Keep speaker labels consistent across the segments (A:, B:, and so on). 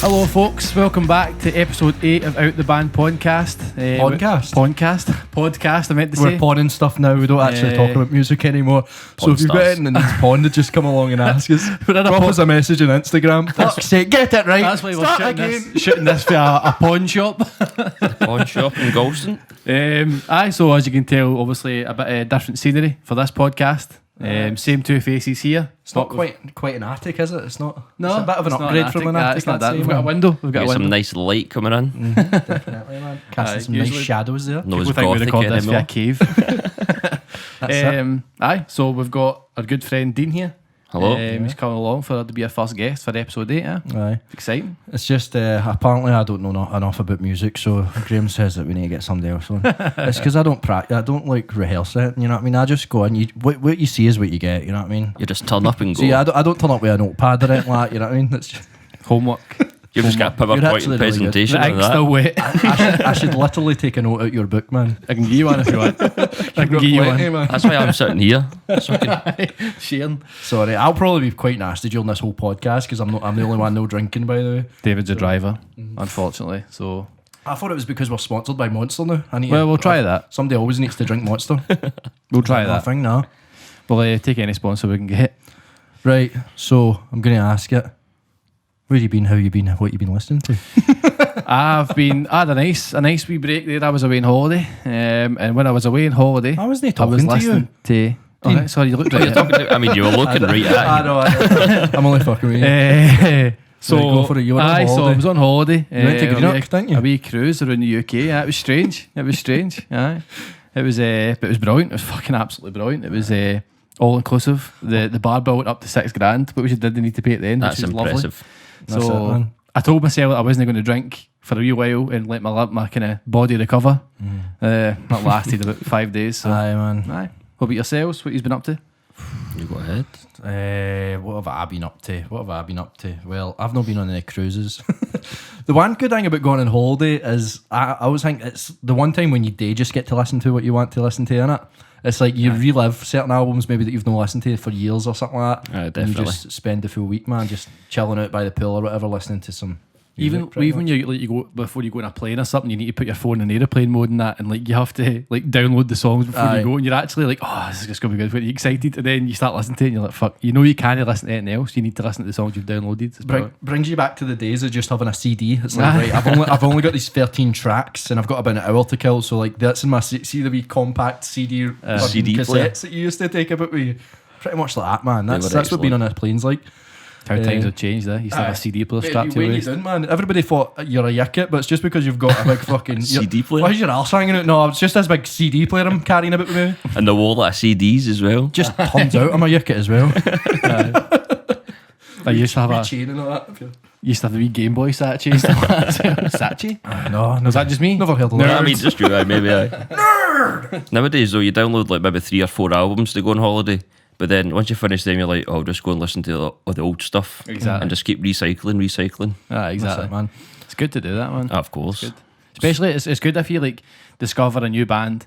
A: Hello folks, welcome back to episode 8 of Out the Band podcast. Podcast, I meant to say.
B: We're pawning stuff now, we don't actually talk about music anymore. So if you've got anything that needs pawned, just come along and ask us. Drop us a message on Instagram. Fuck's sake, get it right.
A: That's why we're shooting this for a pawn shop.
C: Pawn shop in Galston.
A: So as you can tell, obviously a bit of different scenery for this podcast. Same two faces here.
B: It's not quite an attic, is it? It's not.
A: No,
B: it's a bit of an upgrade from an attic.
A: It's not that. We've got a window. We've got
C: some nice light coming in.
B: Definitely, man. Casting some nice shadows there.
C: No,
A: people think we record this for a cave.
B: That's it.
A: So we've got our good friend Dean here.
C: Hello.
A: He's coming along to be our first guest for episode 8.
B: Aye.
A: Exciting.
B: It's just apparently I don't know enough about music, so Graham says that we need to get somebody else on. It's because I don't practice. I don't like rehearse it. You know what I mean? I just go and what you see is what you get. You know what I mean?
C: You just turn up and go.
B: See, I don't turn up with a notepad or anything like that. You know what I mean? It's just
A: homework.
C: You've just got a PowerPoint
B: really
C: presentation.
A: The ink's still wet.
B: I should literally take a note out your book, man.
A: I can give you one if you want. I can give you one.
B: Man.
C: That's why I'm sitting here. So
A: Sharon.
B: Sorry, I'll probably be quite nasty during this whole podcast because I'm the only one no drinking, by the way.
A: David's a driver, unfortunately. So
B: I thought it was because we're sponsored by Monster now.
A: We'll try that.
B: Somebody always needs to drink Monster.
A: We'll try that.
B: Thing now.
A: We'll take any sponsor we can get.
B: Right. So I'm going to ask it. Where you been? How you been? What you been listening to?
A: I had a nice wee break there. I was away on holiday, and when I was away on holiday,
B: I wasn't
A: I was
B: talking
A: listening to. Oh, right, sorry, you looked right.
C: I mean, you were looking right at
B: I
C: him.
B: know. I'm only fucking with you.
A: So
B: Right, go for it. You were on holiday.
A: So I was on holiday.
B: You went to Greenock, didn't you?
A: A wee cruise around the UK. Yeah, it was strange. Aye. It was brilliant. It was fucking absolutely brilliant. It was all inclusive. The bar bill went up to $6,000, but which you didn't need to pay at the end.
C: That's
A: which was
C: impressive.
A: Lovely.
B: That's
A: So
B: it, man.
A: I told myself that I wasn't going to drink for a wee while and let my kind of body recover. That lasted about 5 days. So.
B: Aye, man.
A: Aye. What about yourselves? What you've been up to?
C: You go ahead.
B: What have I been up to? Well, I've not been on any cruises. The one good thing about going on holiday is I always think it's the one time when you do just get to listen to what you want to listen to, innit? It's like you relive certain albums maybe that you've not listened to for years or something like that.
C: Definitely.
B: And you just spend the full week, man, just chilling out by the pool or whatever, listening to some music,
A: Even when you go before you go on a plane or something, you need to put your phone in airplane mode and that, and like you have to like download the songs before you go, and you're actually like, oh, this is just gonna be good. You're excited, and then you start listening to it, and you're like, fuck, you know you can't listen to anything else. You need to listen to the songs you've downloaded.
B: brings you back to the days of just having a CD. It's like, right, I've only got these 13 tracks, and I've got about an hour to kill. So like that's in my see the wee compact CD
C: CD
B: cassettes
C: player
B: that you used to take about me. Pretty much like that, man. That's
C: excellent.
B: what being on a plane's like.
A: How times have changed, You used to have a CD player strapped to your
B: you
A: waist.
B: didn't, man. Everybody thought you're a yicket, but it's just because you've got a big fucking
C: CD player.
B: Why is your arse hanging out? No, it's just this big CD player I'm carrying about with me.
C: And the wallet of CDs as well.
B: Just turns out I'm a yicket as well.
A: I used to have a
B: chain and all that.
A: the wee Game Boy Satchie. Satchie?
B: No,
A: Was that just me?
B: never heard of
C: No,
B: that.
C: I mean, just you, maybe. Nerd! Nowadays, though, you download like maybe 3 or 4 albums to go on holiday. But then once you finish them, you're like, oh, I'll just go and listen to all the old stuff.
A: Exactly.
C: And just keep recycling.
A: Exactly,
B: That's it, man.
A: It's good to do that, man.
C: Of course.
A: Good. Especially, it's good if you like discover a new band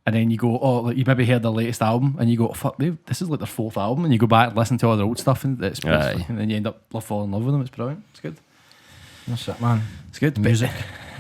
A: and then you go, oh, like, you maybe heard their latest album and you go, oh, fuck, this is like their 4th album, and you go back and listen to all their old stuff and then you end up falling in love with them. It's brilliant. It's good.
B: That's it, man.
A: It's good.
B: Music.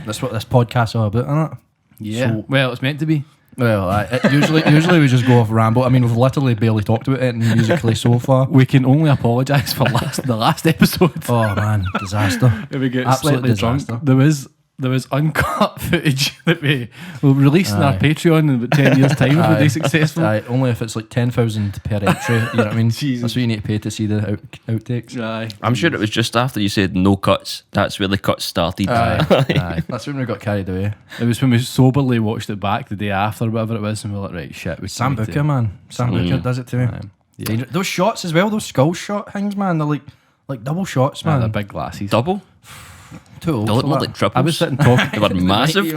B: That's what this podcast's all about, isn't it?
A: Yeah.
B: So,
A: well, it's meant to be.
B: well, usually we just go off ramble. I mean, we've literally barely talked about it musically so far.
A: We can only apologise for the last episode.
B: Oh man, disaster!
A: We get
B: Absolute
A: slightly
B: disaster.
A: drunk. There was uncut footage that we will release on our Patreon in about 10 years' time if we're successful.
B: Only if it's like 10,000 per entry. You know what I mean?
A: Jesus.
B: That's what you need to pay to see the outtakes.
A: Aye.
C: I'm sure it was just after you said no cuts. That's where the cuts started.
B: Aye. That's when we got carried away.
A: It was when we soberly watched it back the day after, or whatever it was, and we were like, right, shit.
B: Sam Booker, man. Sam Booker does it to me.
A: Yeah.
B: Those shots as well, those skull shot things, man. They're like double shots, man.
A: They're big glasses.
C: Double?
B: Too old
C: They look
B: for
C: more
B: that.
C: like triples.
A: I was sitting talking.
C: They were massive.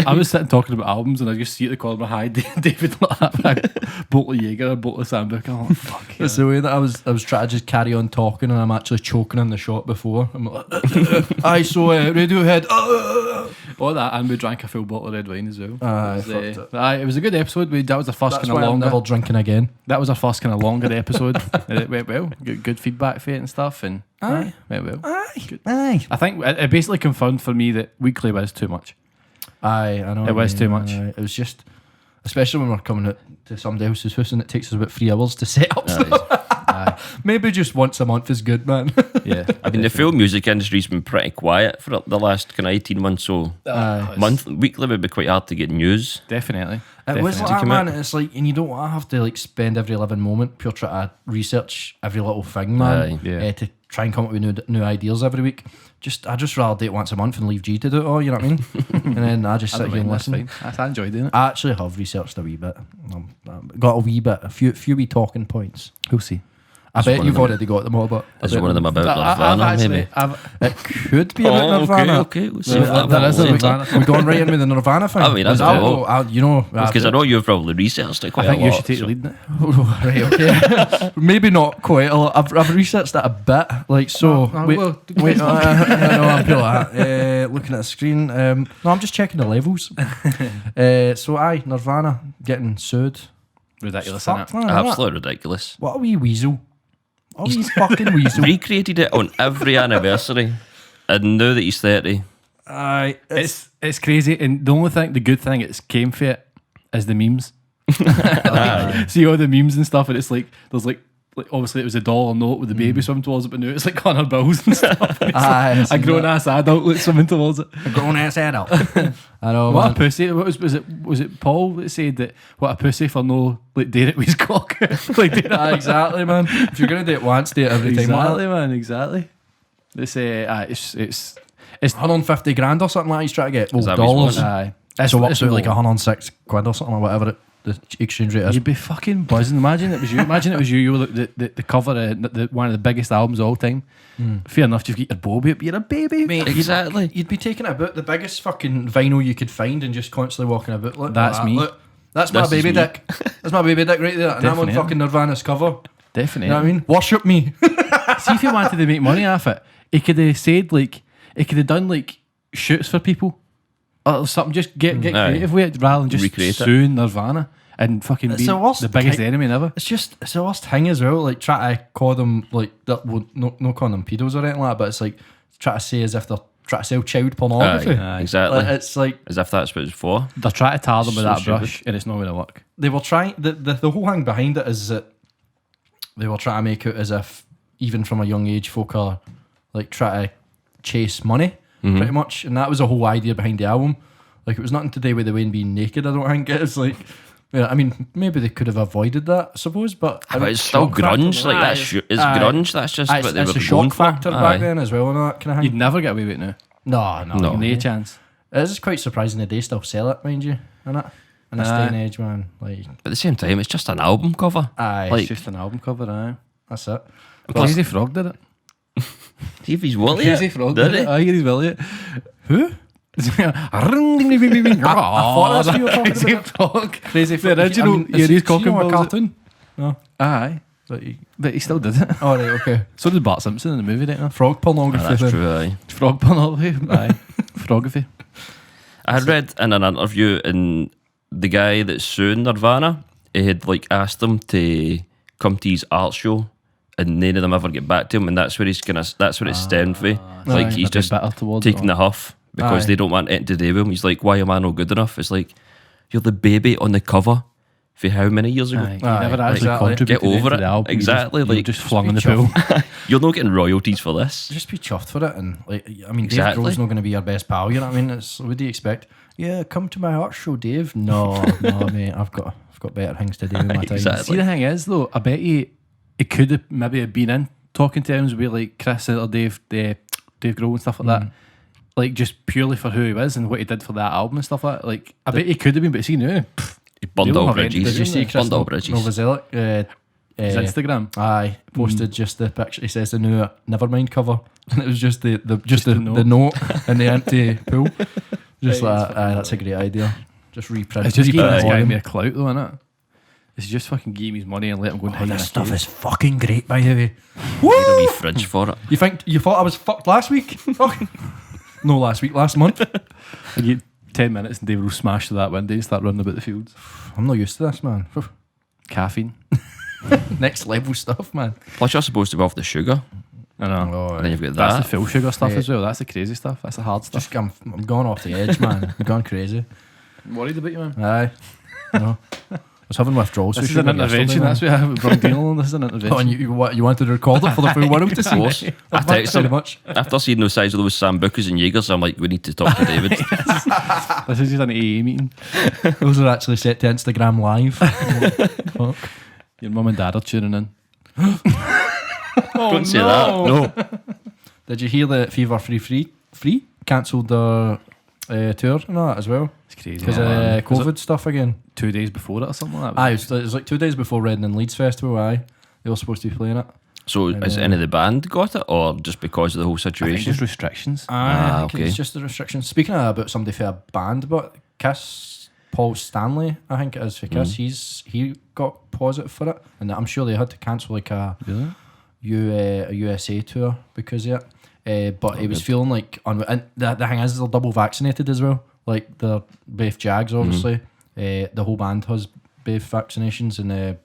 A: I was sitting talking about albums, and I just see at the corner of my eye David like a bolt of Jaeger, a bolt of Sambuca. I'm like, fuck.
B: It's the way that I was trying to just carry on talking, and I'm actually choking in the shot before. I'm like, I saw Radiohead.
A: All that, and we drank a full bottle of red wine as well.
B: It
A: It was a good episode. That was our first
B: That's
A: kind
B: why
A: of
B: I'm
A: longer.
B: never drinking again.
A: That was our first kind of longer episode. And it went well. Good feedback for it and stuff, and
B: Aye.
A: Very well.
B: Aye.
A: I think it basically confirmed for me that weekly was too much.
B: Aye, I know.
A: It was too much.
B: It was just, especially when we're coming out to somebody else's house and it takes us about 3 hours to set up stuff. Maybe just once a month is good, man.
A: Yeah.
C: I mean, the film music industry's been pretty quiet for the last kind of 18 months, so weekly would be quite hard to get news.
A: Definitely.
B: It was like
C: Definitely.
B: that, man. It's like, and you don't want to have to like spend every living moment pure trying to research every little thing, man.
C: Aye.
A: Yeah.
B: To try and come up with new ideas every week. I just rather do it once a month and leave G to do it all. You know what I mean? And then I just sit here and listen.
A: I enjoy doing it.
B: I actually have researched a wee bit. Got a wee bit, a few wee talking points.
A: We'll see.
B: I bet you've already got them all, but
C: Is one of them about Nirvana, maybe?
B: it could be about Nirvana.
C: Okay. We'll see if that
A: There is a
C: happens.
A: Nirvana.
B: We're going right in with the Nirvana thing.
C: I mean, that's because I know you've probably researched it
A: I
C: quite
A: think
C: a lot.
A: you should take the lead in it.
B: Right, okay. Maybe not quite a lot. I've researched it a bit. Like, so. Wait, no, I'm pure at that. Looking at the screen. No, I'm just checking the levels. So, aye, Nirvana getting sued.
A: Ridiculous,
B: Fuck,
A: isn't it?
B: man,
C: Absolutely ridiculous.
B: What a wee weasel. What a wee fucking weasel.
C: Recreated it on every anniversary, and now that he's 30,
B: Aye.
A: It's crazy, and the good thing it's came for it is the memes. See all the memes and stuff, and it's like there's like obviously it was a dollar note with the baby swimming towards it, but now it's like $100 and stuff. And it's
B: Aye,
A: like a grown ass adult like swimming towards it.
B: A grown ass adult. I know,
A: What
B: man.
A: a pussy! What was it Paul that said that? What a pussy for no like doing it with his cock. Like doing it.
B: Exactly, man. If you're gonna do it once, do it every time.
A: Exactly, man. Exactly. It's
B: 150 grand or something like that he's trying to get.
C: Is
B: Well,
C: that what he's
B: dollars.
C: wanting?
A: aye.
B: So up to like 106 quid or something, or whatever the exchange rate is.
A: You'd be fucking buzzing. Imagine it was you. Imagine it was you. You were the cover of one of the biggest albums of all time. Fair enough, you've got your Bobby up. You're a baby.
B: Mate,
C: Exactly.
B: You'd be taking about the biggest fucking vinyl you could find and just constantly walking about. Look,
A: That's
B: like that.
A: me.
B: Look, that's my
C: This is
B: baby
C: me.
B: dick. That's my baby dick right there. And I'm on
A: Definitely.
B: fucking Nirvana's cover.
A: Definitely.
B: You know what I mean? Worship me.
A: See if he wanted to make money off it, he could have said like he could have done like shoots for people or something. Just get creative with it rather than just
C: Recreate it.
A: suing Nirvana and fucking
B: It's
A: be
B: the worst
A: the biggest
B: kind-
A: enemy ever.
B: It's the worst thing as well. Like try to call them like that. Well, no calling them pedos or anything like that. But it's like try to say as if they're trying to sell child pornography.
C: Aye, exactly.
B: Like, it's like
C: As if that's what it's for.
A: They're trying to tar them with
C: So
A: that
C: stupid.
A: brush, and it's not going to work.
B: they were trying. The whole thing behind it is that they were trying to make it as if even from a young age, folk are like try to chase money pretty much, and that was the whole idea behind the album. Like it was nothing to do with the Wayne being naked. I don't think it's like. Yeah, I mean, maybe they could have avoided that, I suppose, but
C: But it's still
B: shock factor,
C: grunge. Like that's it's
B: Aye.
C: grunge. That's just
B: Aye,
C: what they
B: it's
C: were
B: a
C: going
B: shock
C: for.
B: factor back then as well, and that kind of
A: You'd
B: thing.
A: never get away with it now.
B: No.
C: No.
A: No chance.
B: It is quite surprising they still sell it, mind you, isn't it? In this day and age, man. Like,
C: At the same time, it's just an album cover.
B: aye,
C: Like-
A: It's just an album cover, aye.
B: that's it.
A: Crazy Frog did it.
C: See if he's Willie.
A: Crazy Frog
C: Did
A: did
C: he?
A: it. Aye, he's Willie.
B: Who?
A: I
B: thought that's who you were talking
A: Crazy
B: about.
A: Frog.
B: Crazy
A: The original Yuri's cock and
B: a
A: balls.
B: cartoon? No.
A: Aye, but he still did it.
B: Oh, right, okay.
A: So did Bart Simpson in the movie, didn't he?
B: Frog pornography.
C: That's
B: then.
C: true. Aye.
A: Frog pornography. Aye, frography.
C: I had read in an interview, and the guy that's suing Nirvana, he had like asked them to come to his art show, and none of them ever get back to him, and that's where that's where it stemmed for. Like
B: Aye.
C: he's
A: They'd be
C: just
A: bitter towards
C: taking
A: it.
C: the huff because
B: Aye.
C: they don't want anything to do with him. He's like, why am I not good enough? It's like you're the baby on the cover for how many years ago?
A: Aye, you
B: Aye,
A: never actually
B: exactly.
A: contributed
C: Get over
A: to
C: it.
A: the album.
C: Exactly,
A: You were
C: like,
A: just flung in the
B: be
A: pool.
C: You're not getting royalties for this.
B: Just be chuffed for it, and like, I mean,
C: Exactly.
B: Dave Grohl's not going to be your best pal. You know what I mean? It's, what do you expect? Yeah, come to my art show, Dave. No, mate, I've got better things to do with my time.
C: Exactly.
A: See, the thing is, though, I bet he could have maybe been in talking terms with like Chris or Dave Grohl and stuff like that. Like, just purely for who he was and what he did for that album and stuff like that. Like, I bet he could have been, but see, no.
C: He burned
A: You don't
C: all
A: have any-
C: bridges.
B: Did you see Chris
C: Burned all bridges.
B: Novoselic?
A: His Instagram.
B: Aye, posted just the picture. He says the new Nevermind cover, and it was just the
A: note.
B: the note in the empty pool. Just like that. Aye, that's a great idea. Just reprint.
A: It's just giving this guy
B: volume.
A: mere clout, though, innit? It's just fucking give him his money and let him go and hide in a
B: This stuff
A: cave.
B: is fucking great, by the way.
C: Need a wee fridge for it.
B: You thought I was fucked last week? Fuck. No, last week, last month.
A: I get 10 minutes and David will smash through that window and start running about the fields.
B: I'm not used to this, man.
A: Caffeine.
B: Next level stuff, man.
C: Plus, you're supposed to be off the sugar.
A: I know.
B: Oh,
C: And then you've got
A: That's
C: that.
A: the full sugar stuff
B: Yeah.
A: as well. That's the crazy stuff. That's the hard stuff.
B: Just, I'm going off the edge, man. I'm going crazy.
A: Worried about you, man.
B: Aye. No. I was having withdrawals.
A: This is an intervention. That's what I have with Brown Deal. This is an intervention.
B: Oh, and you wanted to record it for the full world to see?
C: course. I
B: Thanks
C: text
B: very
C: him
B: much.
C: after seeing the size of those Sambucas and Jaegers. I'm like, we need to talk to David.
A: This is just an AA meeting.
B: Those are actually set to Instagram live. Fuck.
A: Your mum and dad are tuning in.
C: Don't say that. No.
B: Did you hear that Fever Free cancelled their tour and that as well?
A: It's crazy.
B: Because
A: man.
B: of COVID stuff again.
A: 2 days before it or something like that.
B: Aye, it was like 2 days before Reading and Leeds Festival, aye. They were supposed to be playing it.
C: So has any of the band got it, or just because of the whole
A: I think
C: situation?
A: there's restrictions.
B: I think
C: okay.
B: it's just the restrictions. Speaking about somebody for a band, but Kiss, Paul Stanley, I think it is for Kiss, he got positive for it. And I'm sure they had to cancel like a USA tour because of it. But he was feeling like, and the thing is, they're double vaccinated as well. Like they're both Jags, obviously. The whole band has both vaccinations, and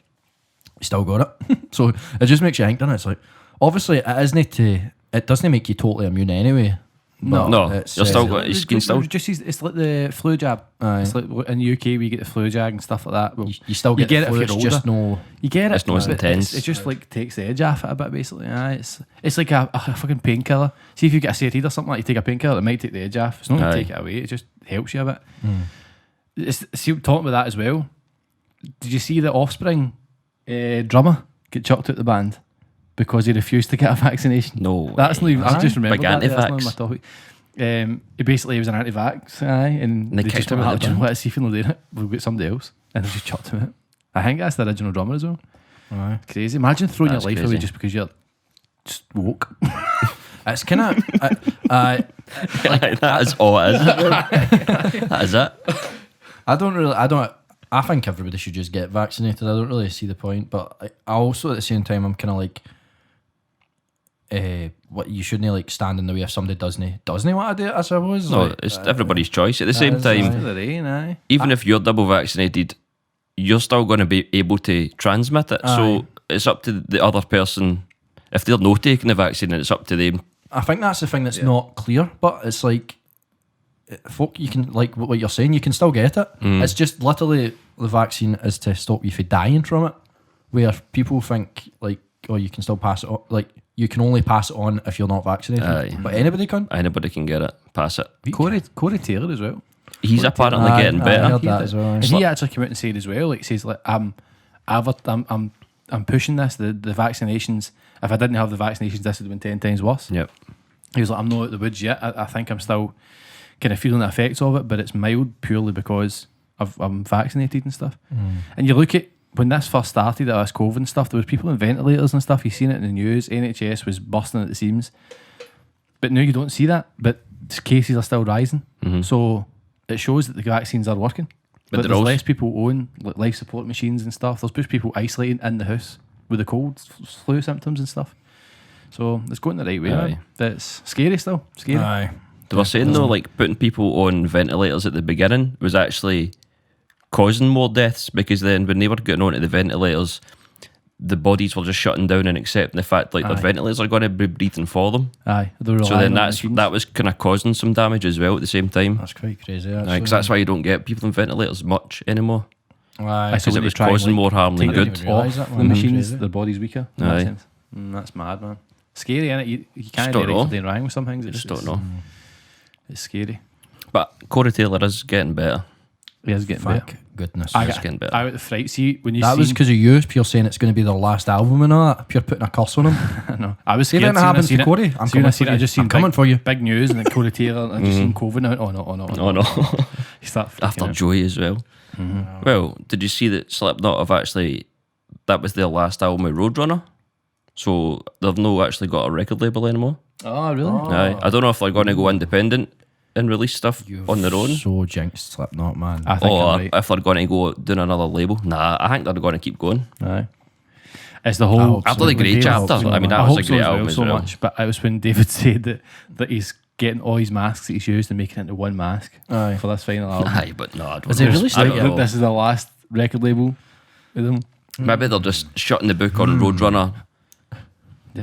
B: he still got it. So it just makes you think, doesn't it? It's like, obviously, it doesn't make you totally immune anyway. But
C: No,
B: it's,
C: you're still got. You can still.
A: It's like the flu jab.
B: Aye.
A: It's like in the UK we get the flu jab and stuff like that. Well,
B: you still get,
A: get
B: the
A: it
B: flu,
A: if you're
B: it's just
A: older.
B: no.
A: You get it.
C: It's not as
A: but
C: intense.
A: It just like takes the edge off it a bit, basically. Aye, it's like a fucking painkiller. See if you get a CRT or something like you take a painkiller, it might take the edge off. It's not going to
C: Aye.
A: take it away. It just helps you a bit. See, talking about that as well. Did you see the Offspring drummer get chucked out the band because he refused to get a vaccination?
C: No,
A: That's not even. I just remembered
C: Big
A: that. That's not
C: anti-vax.
A: on my topic. He was an anti-vax, and
C: they
A: they
C: kicked
A: just
C: him
A: went,
C: out the
A: "Do you know
C: band?
A: what? See if you're not doing it, we'll get somebody else," and they just chucked him out. I think that's the original drummer as well.
B: Aye.
A: Crazy. Imagine throwing
C: That's
A: your life
C: crazy.
A: away just because you're just woke.
B: It's kind of.
C: that is all it is. That is it.
B: I think everybody should just get vaccinated. I don't really see the point, but I also at the same time I'm kind of like, what you shouldn't like stand in the way if somebody doesn't want to do it. I suppose.
C: No,
B: Like,
C: it's everybody's choice. At the same
B: is,
C: time,
A: the rain, aye.
C: even if you're double vaccinated, you're still going to be able to transmit it. So it's up to the other person. If they're not taking the vaccine, then it's up to them.
B: I think that's the thing that's not clear, but it's like, folk, you can, like what you're saying, you can still get it. It's just literally the vaccine is to stop you from dying from it, where people think like, oh, you can still pass it on, like you can only pass it on if you're not vaccinated.
C: Aye.
B: But anybody can.
C: Anybody can get it. Pass it.
A: Corey Taylor as well.
C: He's apparently
B: Aye,
C: getting
B: aye, I
C: better.
B: heard that as well.
A: And he actually came out and said as well, like says like I'm pushing this, the vaccinations. If I didn't have the vaccinations, this would have been 10 times worse.
C: Yep.
A: He was like, I'm not out the woods yet. I think I'm still kind of feeling the effects of it, but it's mild purely because I'm vaccinated and stuff. And you look at when this first started, this COVID and stuff, there was people on ventilators and stuff. You've seen it in the news. NHS was bursting at the seams. But now you don't see that. But cases are still rising. So it shows that the vaccines are working. But
C: they're
A: there's
C: also-
A: less people own like life support machines and stuff. There's just people isolating in the house with the cold, flu symptoms and stuff. So it's going the right way.
C: Aye.
A: Man. It's scary still. Scary.
B: Aye.
C: They were saying though, like putting people on ventilators at the beginning was actually causing more deaths, because then when they were getting onto the ventilators, the bodies were just shutting down and accepting the fact like their
A: Aye.
C: ventilators are going to be breathing for them.
A: Aye. They're
C: So
A: relying
C: then
A: on machines.
C: that was kind of causing some damage as well at the same time.
B: That's quite crazy. Actually.
C: Because that's why you don't get people on ventilators much anymore,
B: Aye.
C: because
A: when
C: it
A: they
C: was
A: try and,
C: causing
A: like,
C: more harm than
A: take
B: I
C: good.
B: didn't even realise
A: off
B: that,
A: the
B: man.
A: machines,
B: Crazy.
A: their body's weaker. In that
C: Aye.
A: sense. That's mad, man. Scary, innit? You can't
C: Just
A: do
C: don't
A: right
C: know.
A: for doing wrong with some things.
C: Just don't know.
A: It's scary.
C: But Corey Taylor is getting better.
A: He is getting better.
B: Thank goodness.
C: He's getting better.
A: I got the fright. See, when you
B: That
A: seen,
B: was because of you, pure saying it's going to be their last album and all that. Pure putting a curse on him.
A: I know. I was
B: See
A: scared.
B: if anything happens to Corey, I'm coming for
A: I
B: you.
A: just seen
B: I'm coming for you.
A: big news and then Corey Taylor and I just seen COVID now. Oh no.
C: Oh no.
A: You start freaking
C: After
A: out.
C: Joey as well. Well, did you see that Slipknot have actually, that was their last album with Roadrunner? So they've no actually got a record label anymore.
A: Oh really?
C: Aye. I don't know if they're going to go independent and release stuff on their own,
B: So jinxed Slipknot, man.
A: I think
C: or
A: I'm right.
C: if they're going to go doing another label. Nah, I think they're going to keep going.
A: Aye. It's the whole
B: After
C: the Grey
A: when
C: Chapter,
A: David-
C: I mean, that
A: I
C: was
A: hope
C: a great
A: so as
C: album as
A: so
C: well.
A: much, but it was when David said that he's getting all his masks that he's used and making it into one mask
B: Aye.
A: for this final album.
C: Aye, but no, I don't
B: Is it
C: know.
B: really
C: I don't
B: still-
C: know.
A: This is the last record label with them.
C: Maybe they're just shutting the book on Roadrunner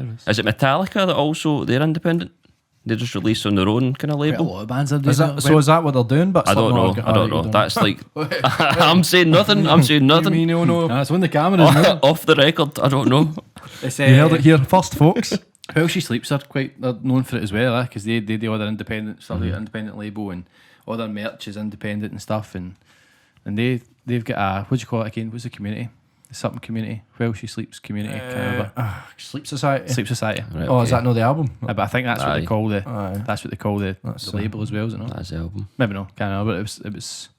A: Nervous.
C: Is it Metallica that also they're independent? They just release on their own kind of
A: Quite a
C: label.
A: lot of bands are doing
B: Is that what they're doing? But
C: I don't know.
B: Slipknot
C: I don't know. That's like I'm saying nothing. I'm saying nothing.
B: no.
A: That's when the camera's moving.
C: Off the record. I don't know.
A: It's,
B: You heard it here first, folks.
A: Well, She Sleeps are they're known for it as well, because they do all their independent stuff, like independent label, and all their merch is independent and stuff, and they've got a, what do you call it again? What's the community? The something community. Well, She Sleeps community.
B: Sleep Society.
A: Sleep Society.
C: Right,
B: Oh, is that not the album?
A: But I think that's what they call the.
B: Aye.
A: That's what they call the
B: That's,
A: label as well, is it not?
C: That's the album.
A: Maybe not. Can't remember. But it was.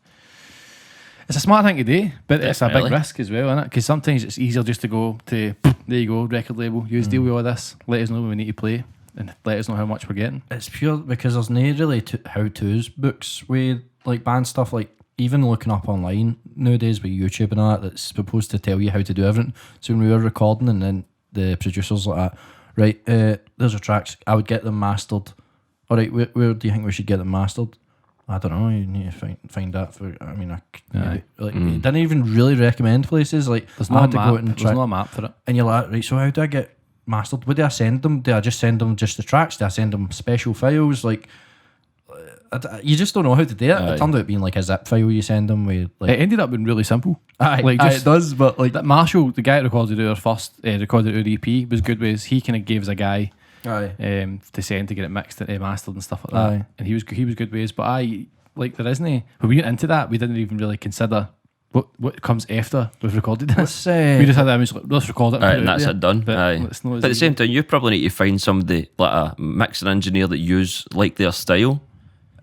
A: It's a smart thing to do, but it's a big
C: Definitely.
A: risk as well, isn't it? Because sometimes it's easier just to go to there you go, record label. You deal with all this. Let us know when we need to play, and let us know how much we're getting.
B: It's pure because there's no really how-tos books with like band stuff. Like even looking up online nowadays with YouTube and all that, that's supposed to tell you how to do everything. So when we were recording, and then the producers like that, right? There's your tracks. I would get them mastered. All right, where do you think we should get them mastered? I don't know. You need to find that for. I mean,
A: Aye.
B: It didn't even really recommend places. Like
A: There's
B: I
A: no
B: had to
A: map.
B: go out and
A: There's
B: try.
A: no map for it.
B: And you're like, right, so how do I get mastered? Would I send them? Do I just send them just the tracks? Do I send them special files? Like, you just don't know how to do it.
C: Aye.
B: It turned out being like a zip file you send them with. Like,
A: It ended up being really simple.
B: aye,
A: like,
B: aye,
A: just-
B: it does, but like,
A: That Marshall, the guy that recorded our first, recorded our EP, was good with. He kind of gave us a guy
B: aye,
A: to send to get it mixed and mastered and stuff like that.
B: Aye.
A: And he was good with us. But there isn't. When we went into that, we didn't even really consider what comes after we've recorded this.
B: let's
A: We just had that image. Like, let's record it.
C: Aye,
A: put
C: and
A: it out
C: that's
A: there.
C: it done.
A: But
C: Aye.
A: it's not as
C: But at the same
A: easy.
C: time, you probably need to find somebody like a mixing engineer that use like their style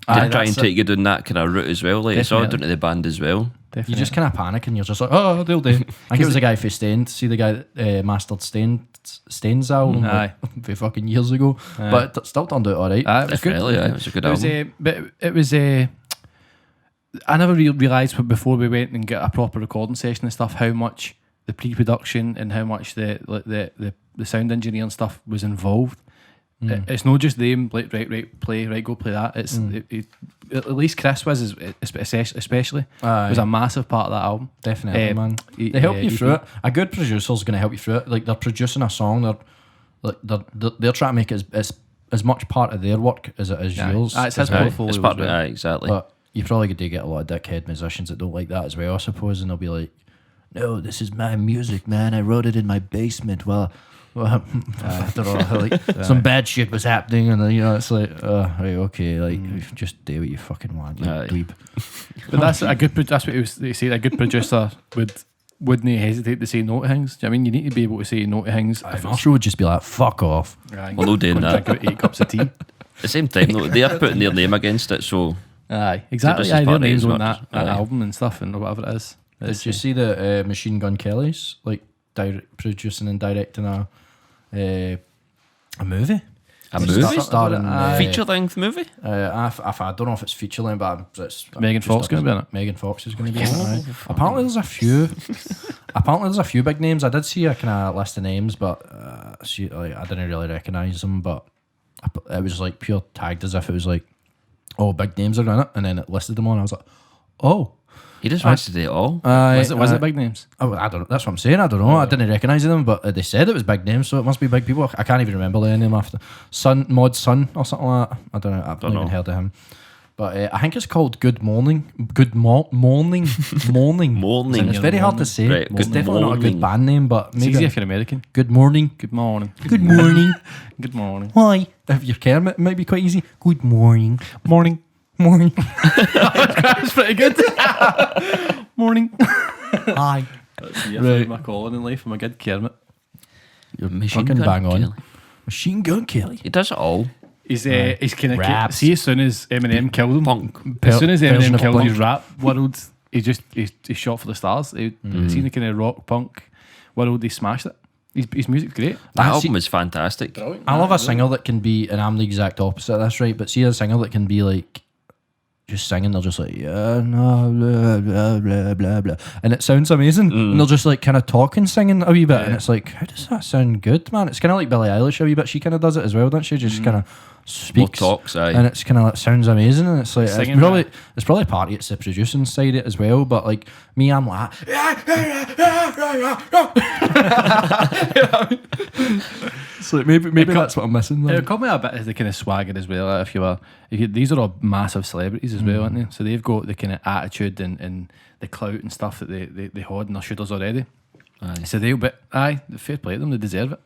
C: to
B: Aye,
C: try and
B: that's
C: take you down that kind of route as well. Like it's all down
A: Definitely.
C: to the band as well.
B: you just kind of panic and you're just like, oh, they'll do. I think it was a guy for Stained. See the guy that mastered Stained's album
A: Aye.
B: like, fucking years ago,
A: Aye.
B: but it still turned out all right.
A: It was good.
C: Definitely, it was a good
A: It was,
C: album.
A: but it was. I never realised before we went and get a proper recording session and stuff how much the pre-production and how much the sound engineering stuff was involved. It's not just them like right go play that. It's at least Chris was especially
B: Aye.
A: was a massive part of that album.
B: Definitely, man.
A: he-
B: They help
A: yeah,
B: you
A: he-
B: through it. A good producer's going to help you through it. Like they're producing a song, they're trying to make it as much part of their work as it is
A: Aye.
B: yours.
A: Aye, it's his
B: as well.
A: portfolio
C: It's part
A: as
C: of
A: well.
C: it. Aye, exactly.
B: But you probably do get a lot of dickhead musicians that don't like that as well, I suppose, and they'll be like, "No, this is my music, man. I wrote it in my basement." Well, I don't know, like some bad shit was happening, and then it's like, right, okay, like just do what you fucking want, you
C: Aye.
B: dweeb.
A: But that's a good. That's what they say. A good producer wouldn't hesitate to say no to things. Do you know what I mean, you need to be able to say no to things. If
B: Marshall would just be like, "Fuck off."
A: Aye,
C: Well, no doing
A: go and
C: that.
A: drink out 8 cups of tea.
C: At the same time, though, they are putting their name against it, so
A: Aye, exactly.
C: business
A: Aye, their
C: partner
A: names
C: as
A: on
C: much.
A: that
C: Aye.
A: album and stuff and whatever it is.
B: Did you see the Machine Gun Kelly's like producing and directing a movie?
C: a movie,
B: Starring
C: feature length movie.
B: I don't know if it's feature length, but it's
A: Megan
B: just
A: Fox
B: up-
A: going to be in it?
B: Megan Fox is going to be in it. Right? Apparently, there's a few. Apparently, there's a few big names. I did see a kind of list of names, but I didn't really recognise them. But it was like pure tagged as if it was like, oh, big names are in it, and then it listed them on. I was like, oh.
C: He just wants to do it all.
A: Was it big names?
B: I don't. That's what I'm saying. I don't know. I didn't recognise them, but they said it was big names, so it must be big people. I can't even remember the name after Mod Sun or something like that. I don't know. I've not even heard of him. But I think it's called Good Morning. Morning.
C: Morning.
B: It's very hard to say.
C: Right,
B: It's
C: Good
B: definitely not a good
C: Morning.
B: band name, but
A: It's
B: maybe
A: easy if you're American.
B: Good Morning.
A: Good morning.
B: Good morning.
A: Good morning.
B: Hi. If you're Kermit, it might be quite easy. Good morning.
A: Morning.
B: Morning.
A: That's pretty good. Morning.
B: Hi.
A: Right. My calling in life. I'm a good Kermit.
B: You're
C: Machine
B: fucking
C: Gun
B: bang on.
C: Kelly.
B: Machine Gun Kelly.
C: He does it all.
A: He's kind of
B: Raps.
A: see as soon as Eminem killed him.
C: Punk.
A: As soon as
B: Version
A: Eminem
B: of
A: killed
B: punk.
A: his rap world, he shot for the stars. He seen the kind of rock punk world. He smashed it. His music's great.
C: That
B: I
C: album
B: see-
C: is fantastic.
B: I love a singer that can be, and I'm the exact opposite of this, right? But see a singer that can be like, just singing, they're just like, yeah, no, blah, blah, blah, blah, blah. And it sounds amazing. And they're just like kind of talking, singing a wee bit. And it's like, how does that sound good, man? It's kind of like Billie Eilish a wee bit. She kind of does it as well, doesn't she? Just kind of
C: More
B: speaks.
C: talks, aye.
B: And it's kind of like, sounds amazing. And it's like,
A: Singing,
B: it's probably partly it's the producing side of it as well. But like me, I'm like, So maybe that's what I'm missing.
A: It'll come with a bit of the kind of swagger as well. These are all massive celebrities as well, aren't they? So they've got the kind of attitude and the clout and stuff that they had in their shooters already.
C: Aye.
A: So fair play to them. They deserve it.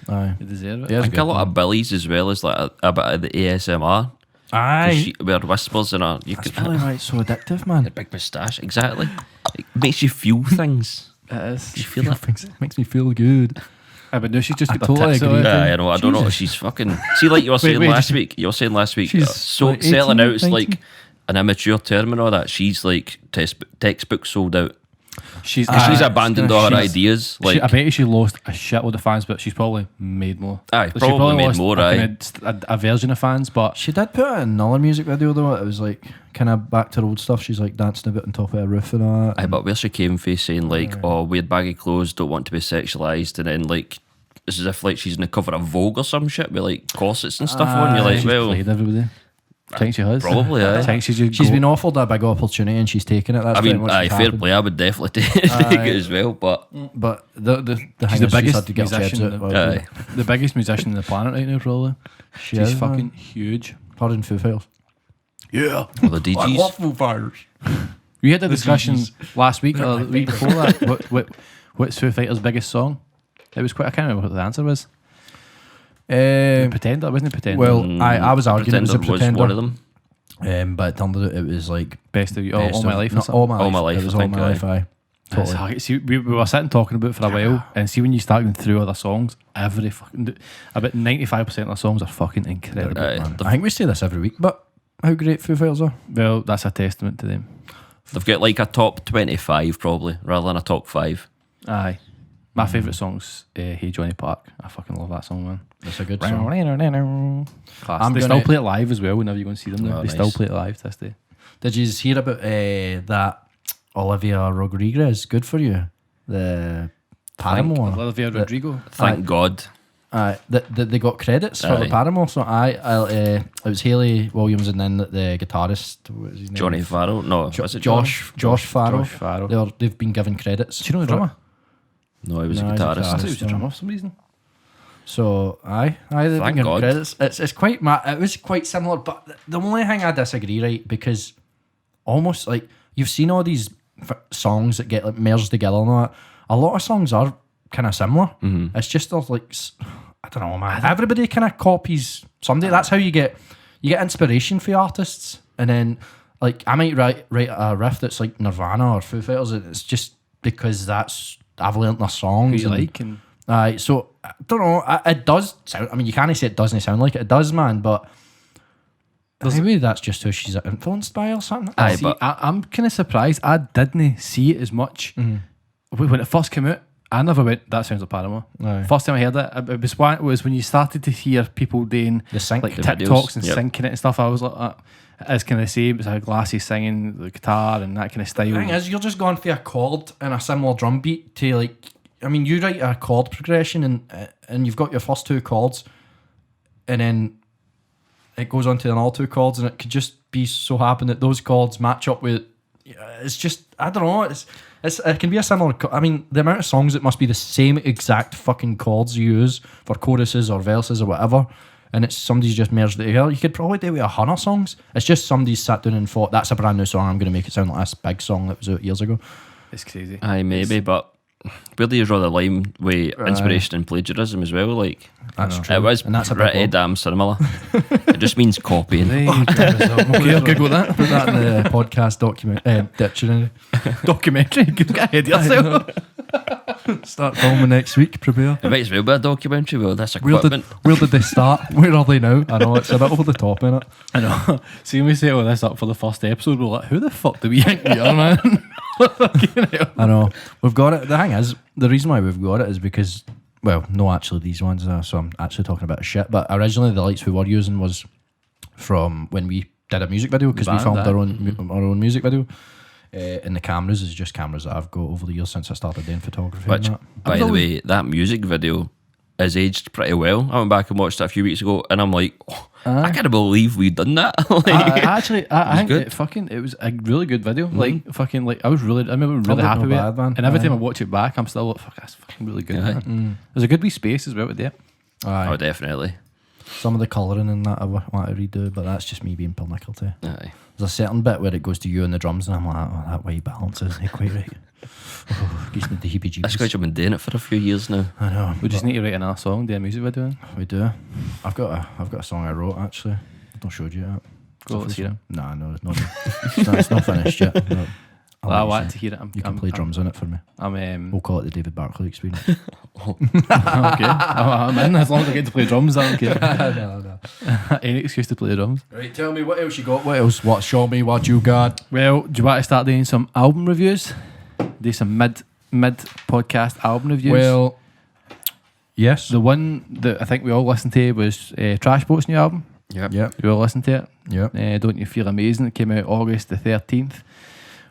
B: Aye.
A: They deserve it.
B: Yeah,
C: I think a lot of Billy's as well is like a bit of the ASMR.
B: Aye.
C: Where whispers and you
B: That's
C: can
B: really right. So addictive, man.
C: a big moustache. Exactly. It makes you feel things.
A: It is.
C: You feel that?
B: Makes me feel good.
A: But no, she's just got
B: totally
A: tits
B: agree.
A: out.
C: I know. I don't know. She's fucking. See, like you were saying last week. You were saying last week.
B: She's
C: So
B: like
C: selling
B: 18,
C: out is
B: 19.
C: like an immature term and all that. She's like textbook sold out.
A: She's
C: Abandoned all her ideas. Like
A: I bet you she lost a shitload of fans, but she's probably made more.
C: Aye,
A: Like, she
C: probably made
A: lost
C: more,
A: a version of fans, but
B: She did put out another music video though. It was like kind of back to old stuff. She's like dancing a bit on top of a roof and all that.
C: Aye, but where she came from saying like, oh, weird baggy clothes, don't want to be sexualised, and then like it's as if like she's in the cover of Vogue or some shit with like corsets and stuff on. You're like,
A: she's
C: well,
A: played everybody. Think she has.
C: probably, aye.
A: Think she's
B: She's been offered a big opportunity and she's taken it. That's
C: I
B: pretty
C: mean,
B: much
C: aye,
B: what's
C: fair
B: happened.
C: play. I would definitely take it as well, but
B: But the thing
A: She's
B: is,
A: the
B: she's
A: biggest
B: had to get her heads
A: musician
B: out
A: in
B: about
C: the-
B: it.
A: the biggest musician on the planet right now, probably.
B: She
A: She's
B: is, man.
A: fucking huge.
B: Her and Foo Fighters.
A: Yeah.
C: well, the DGs.
B: Foo Fighters.
A: We had a discussion last week or the week before that. What's Foo Fighters' biggest song? It was quite. I can't remember what the answer was. Pretender, wasn't it? Pretender.
B: well, I was arguing it was a
C: Pretender
B: Pretender.
C: one of them.
B: But it turned out it was like
A: best of you,
B: best
A: all my
B: of-
A: life. Or
B: not
A: something.
B: all my life.
C: All My Life,
B: It was
C: I
B: all
C: think,
B: my
C: aye.
B: life. Aye.
A: It's
B: Totally.
A: hard. See, we were sitting talking about it for a while, and see when you start going through other songs, about 95% of the songs are fucking incredible.
C: Aye.
A: Man.
B: I think we say this every week, but how great Foo Fighters are.
A: Well, that's a testament to them.
C: They've got like a top 25 probably, rather than a top 5.
A: Aye. My favourite song's Hey Johnny Park. I fucking love that song, man.
B: That's a good song.
A: Class. They still play it live as well whenever you go and see them.
C: Oh,
A: They
C: nice.
A: still play it live to this day.
B: Did you hear about that Olivia Rodriguez? Good for you. The Paramore.
A: Olivia Rodrigo.
C: Thank God.
B: They got credits for the
C: Aye.
B: Paramore. So it was Haley Williams and then the guitarist. What was his name?
C: Johnny Farrell. No, was it
B: Josh Farrell.
A: Josh Farrell.
B: They've been given credits.
A: Do you know the
B: for it.
A: drummer?
C: No, he was a
B: No, he's a
C: guitarist.
A: I thought he was
B: guitarist.
A: a drummer for some reason.
B: So they've been
C: Thank
B: given
C: God.
B: credits. It's quite it was quite similar, but the only thing I disagree, right, because almost like you've seen all these songs that get like merged together and all that. A lot of songs are kind of similar. It's just there's like I don't know, man. Everybody kind of copies somebody. That's how you get inspiration for artists, and then like I might write a riff that's like Nirvana or Foo Fighters. And it's just because I've learnt their songs.
A: Who you
B: and-
A: like? And
B: so I don't know. It does sound. I mean, you can't say it doesn't sound like it. It does, man. But maybe that's just who she's influenced by or something.
C: Aye,
A: see,
C: but
A: I'm kind of surprised. I didn't see it as much when it first came out. I never went. That sounds like Paramore.
B: Aye.
A: First time I heard it was when you started to hear people doing
B: The sync.
A: like
C: The
A: TikToks
C: videos,
A: and
C: yep.
A: syncing it and stuff. I was like, it's kind of the same. It's like Glassy singing the guitar and that kind of style.
B: The thing is, you're just going for a chord and a similar drum beat to like. I mean, you write a chord progression and you've got your first two chords, and then it goes on to another two chords, and it could just be so happen that those chords match up with. It's just I don't know. It can be a similar. I mean, the amount of songs that must be the same exact fucking chords you use for choruses or verses or whatever, and it's somebody's just merged it together. You could probably do it with 100 songs. It's just somebody's sat down and thought, that's a brand new song. I'm going to make it sound like this big song that was out years ago.
A: It's crazy.
C: aye, maybe, but where do you draw the line with inspiration and plagiarism as well? Like
B: That's true.
C: it was
B: And that's a big
C: pretty
B: one.
C: damn similar. It just means copying.
A: Okay, I'll Google that.
B: Put that in the podcast dictionary.
A: Documentary. Get ahead of yourself.
B: Start filming next week. Prepare.
C: It might as well be a documentary with all this
B: Where
C: equipment.
B: did they start? Where are they now? I know it's a bit over the top, innit?
A: I know. See, when we set all this up for the first episode, we're like, who the fuck do we think we are, man? Fucking hell.
B: I know. We've got it. The thing is, the reason why we've got it is because, well, no, actually, these ones are, so I'm actually talking about shit. But originally, the lights we were using was from when we did a music video because we
A: Band,
B: filmed
A: aye.
B: our own music video. And the cameras is just cameras that I've got over the years since I started doing photography.
C: Which,
B: and that.
C: by the way, that music video is aged pretty well. I went back and watched it a few weeks ago, and I'm like, oh, I can't believe we've done that. Like,
A: I think
C: good.
A: it was a really good video. Like I remember really
B: Felt
A: happy
B: no
A: with
B: bad,
A: it.
B: man.
A: And every
B: Aye.
A: time I watch it back, I'm still like, fuck, that's fucking really good.
C: Aye.
A: Man. There's a good wee space as well with it.
B: Aye.
C: Oh, definitely.
B: Some of the colouring in that I want to redo, but that's just me being Paul Nickel too.
C: Aye.
B: There's a certain bit where it goes to you on the drums, and I'm like, oh, that white balance isn't quite right. Gives me the heebie-jeebies.
C: That's because you've been doing it for a few years now.
B: I know.
A: We just need to write another song, do a music video.
B: We do. I've got a song I wrote actually. I've not showed you yet.
A: Go, let's hear it.
B: Nah, no, it's not. It's not finished yet. No.
A: I want to hear it.
B: You can play drums on it for me. We'll call it the David Barclay experience.
A: Okay. I'm in as long as I get to play drums. I don't care.
B: No.
A: Any excuse to play drums.
B: Right, tell me what else you got. What else? Show me what you got.
A: Well, do you want to start doing some album reviews? Do some mid podcast album reviews.
B: Well, yes.
A: The one that I think we all listened to was Trashboat's new album.
B: Yep.
A: You all listened to it.
B: Yep.
A: Don't You Feel Amazing? It came out August the 13th.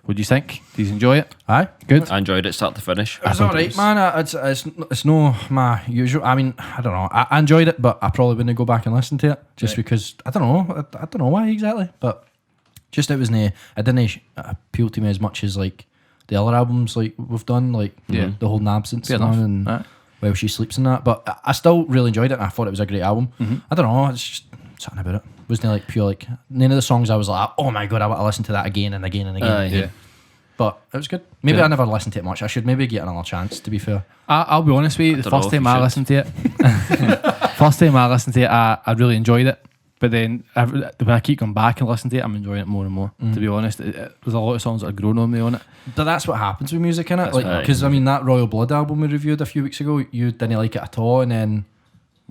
A: What do you think? Did you enjoy it?
B: Aye.
A: Good.
C: I enjoyed it start to finish.
B: It's alright, man. It's no my usual. I mean, I don't know. I enjoyed it, but I probably wouldn't go back and listen to it just because I don't know. I don't know why exactly, but just it was it didn't appeal to me as much as like the other albums like we've done, like the whole Nabsence
A: Fair
B: one
A: enough.
B: and
A: Right.
B: While She Sleeps and that. But I still really enjoyed it. And I thought it was a great album. I don't know. It's just something about it. Wasn't like pure like none of the songs I was like, oh my god, I want to listen to that again and again and again.
A: Yeah.
B: But it was good. Maybe I never listened to it much. I should maybe get another chance, to be fair.
A: I'll be honest with you. The
C: don't know
A: first
C: if
A: time
C: you
A: I
C: should.
A: listened to it, I really enjoyed it. But then when I keep going back and listening to it, I'm enjoying it more and more. To be honest, there's a lot of songs that are grown on me on it.
B: But that's what happens with music, innit? Like,
C: right.
B: because I mean, that Royal Blood album we reviewed a few weeks ago, you didn't like it at all, and then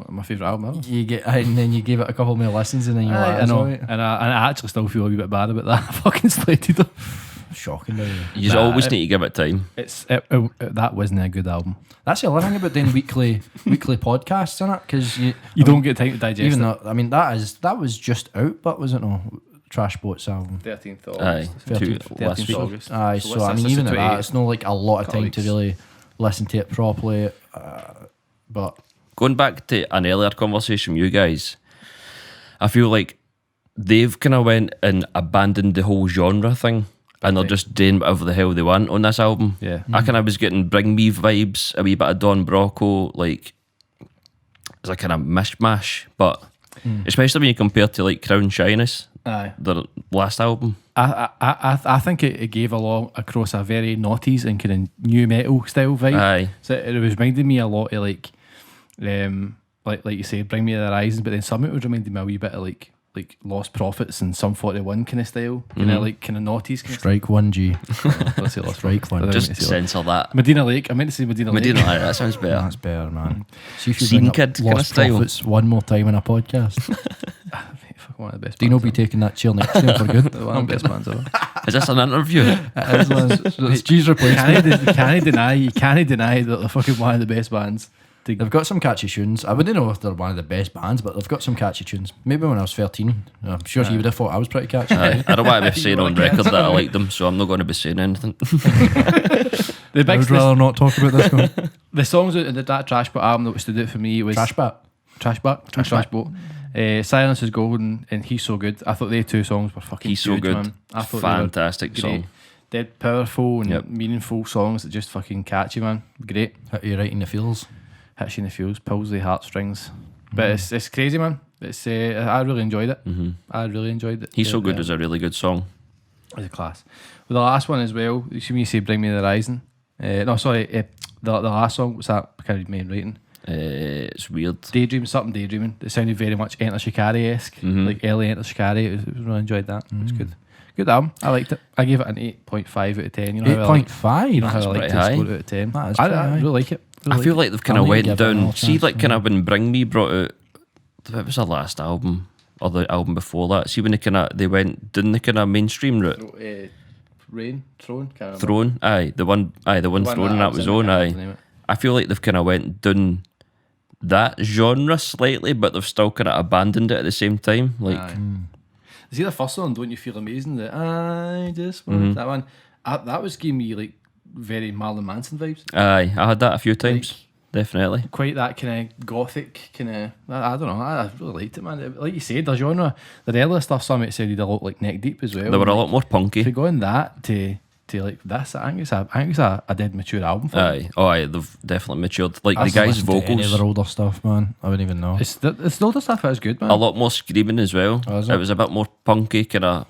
A: My favourite album ever.
B: you gave it a couple more listens, and then you're like,
A: I know,
B: "It's
A: and I actually still feel a wee bit bad about that. I fucking slated it.
B: shocking." Don't you?
C: You always need to give it time.
A: That wasn't a good album.
B: That's the other thing about doing weekly podcasts, innit? Because you
A: Don't get time to digest
B: even
A: it.
B: though I mean that was just out, but was it no Trashboat's album?
A: 13th of
C: Aye.
A: August.
C: 13th last week.
A: August.
B: Aye,
A: So
B: so
A: what's
B: I
A: this?
B: mean, even
A: This
B: at
A: is
B: that, it's not like a lot of time to
A: weeks.
B: really listen to it properly. But
C: Going back to an earlier conversation with you guys, I feel like they've kind of went and abandoned the whole genre thing, and they're just doing whatever the hell they want on this album.
A: Yeah.
C: I kind of was getting Bring Me vibes, a wee bit of Don Broco, like it's a kind of mishmash, but especially when you compare to like Crown Shyness,
A: Aye.
C: their last album.
A: I think it gave across a very noughties and kind of new metal style vibe.
C: Aye.
A: So it was reminding me a lot of like you say, Bring Me the Horizon, but then some of it was reminding me a wee bit of like Lost Prophets and Sum 41 kind of style, kind of noughties kind
B: strike 1G.
A: of. Let's say Lost
B: Strike
A: Prophets.
B: one.
A: I don't
C: Just
A: mean to say
C: censor that.
A: Medina Lake. I meant to say Medina Lake.
C: Medina, that sounds better.
B: That's better, man. See if you
C: Scene
B: bring up
C: kid kinda
B: Lost
C: style.
B: Prophets one more time in a podcast.
A: Fuck, one of the best.
B: Dino
A: bands
B: be taking that chair next to him for good.
A: ever. One of the best bands ever.
C: Is this an interview?
B: It's G's replacement.
A: You can't deny that they're fucking one of the best bands.
B: They've got some catchy tunes. I wouldn't know if they're one of the best bands, but they've got some catchy tunes. Maybe when I was 13, I'm sure he would have thought I was pretty catchy.
C: Aye. I don't want to be saying on record that I like them, so I'm not going to be saying anything.
A: The
B: I
A: big
B: would rather not talk about this one.
A: the songs in that Trashboat album that stood out for me was Trashboat. Silence is Golden and He's So Good. I thought they two songs were fucking
C: He's So
A: huge,
C: Good.
A: man. I thought they were
C: Fantastic
A: great.
C: song.
A: Dead powerful and
C: Yep.
A: meaningful songs that just fucking catch you, man. Great.
B: Hit you right in the feels.
A: Hits you in the feels, pulls the heartstrings. But it's crazy, man. It's I really enjoyed it. I really enjoyed it.
C: He's So Good is a really good song.
A: It's a class. Well, the last one as well. You see when you say Bring Me the Horizon. The last song, what's that? I can't read my writing.
C: It's weird.
A: Daydreaming. It sounded very much Enter Shikari-esque, like early Enter Shikari. It was really enjoyed that. It was good. Good album. I liked it. I gave it an 8.5 out of 10. You know how I like,
B: 8.5?
A: you know how I like
C: pretty
A: to
C: high.
A: score it out of 10.
B: That is
A: I
B: pretty high.
A: really like it.
C: I feel like they've kind
B: I'll
C: of
B: need to
C: went
B: give it another
C: down. See,
B: chance,
C: like kind of when Bring Me brought out, what was their last album or the album before that? See when they went down the kind of mainstream route.
A: Throne, can't remember.
C: Throne, the one Throne, and that was on. I feel like they've kind of went down that genre slightly, but they've still kind of abandoned it at the same time. Like,
A: See the first one, Don't You Feel Amazing? That I just want that one. That was giving me like very Marilyn Manson vibes.
C: aye, I had that a few times. Definitely.
A: Quite that kind of gothic kind of. I don't know. I really liked it, man. Like you said, the genre, the earlier stuff. Some it said a lot like Neck Deep as well.
C: They were a lot more
A: To
C: punky.
A: go in that to to like this. I think it's a dead mature album. For them.
C: Aye, they've definitely matured. Like
B: I
C: the guy's
B: listen to any of
C: vocals,
B: their older stuff, man. I wouldn't even know.
A: It's the older stuff that is good, man.
C: a lot more screaming as well.
B: Oh, is
C: it
B: it?
C: was a bit more punky, kind of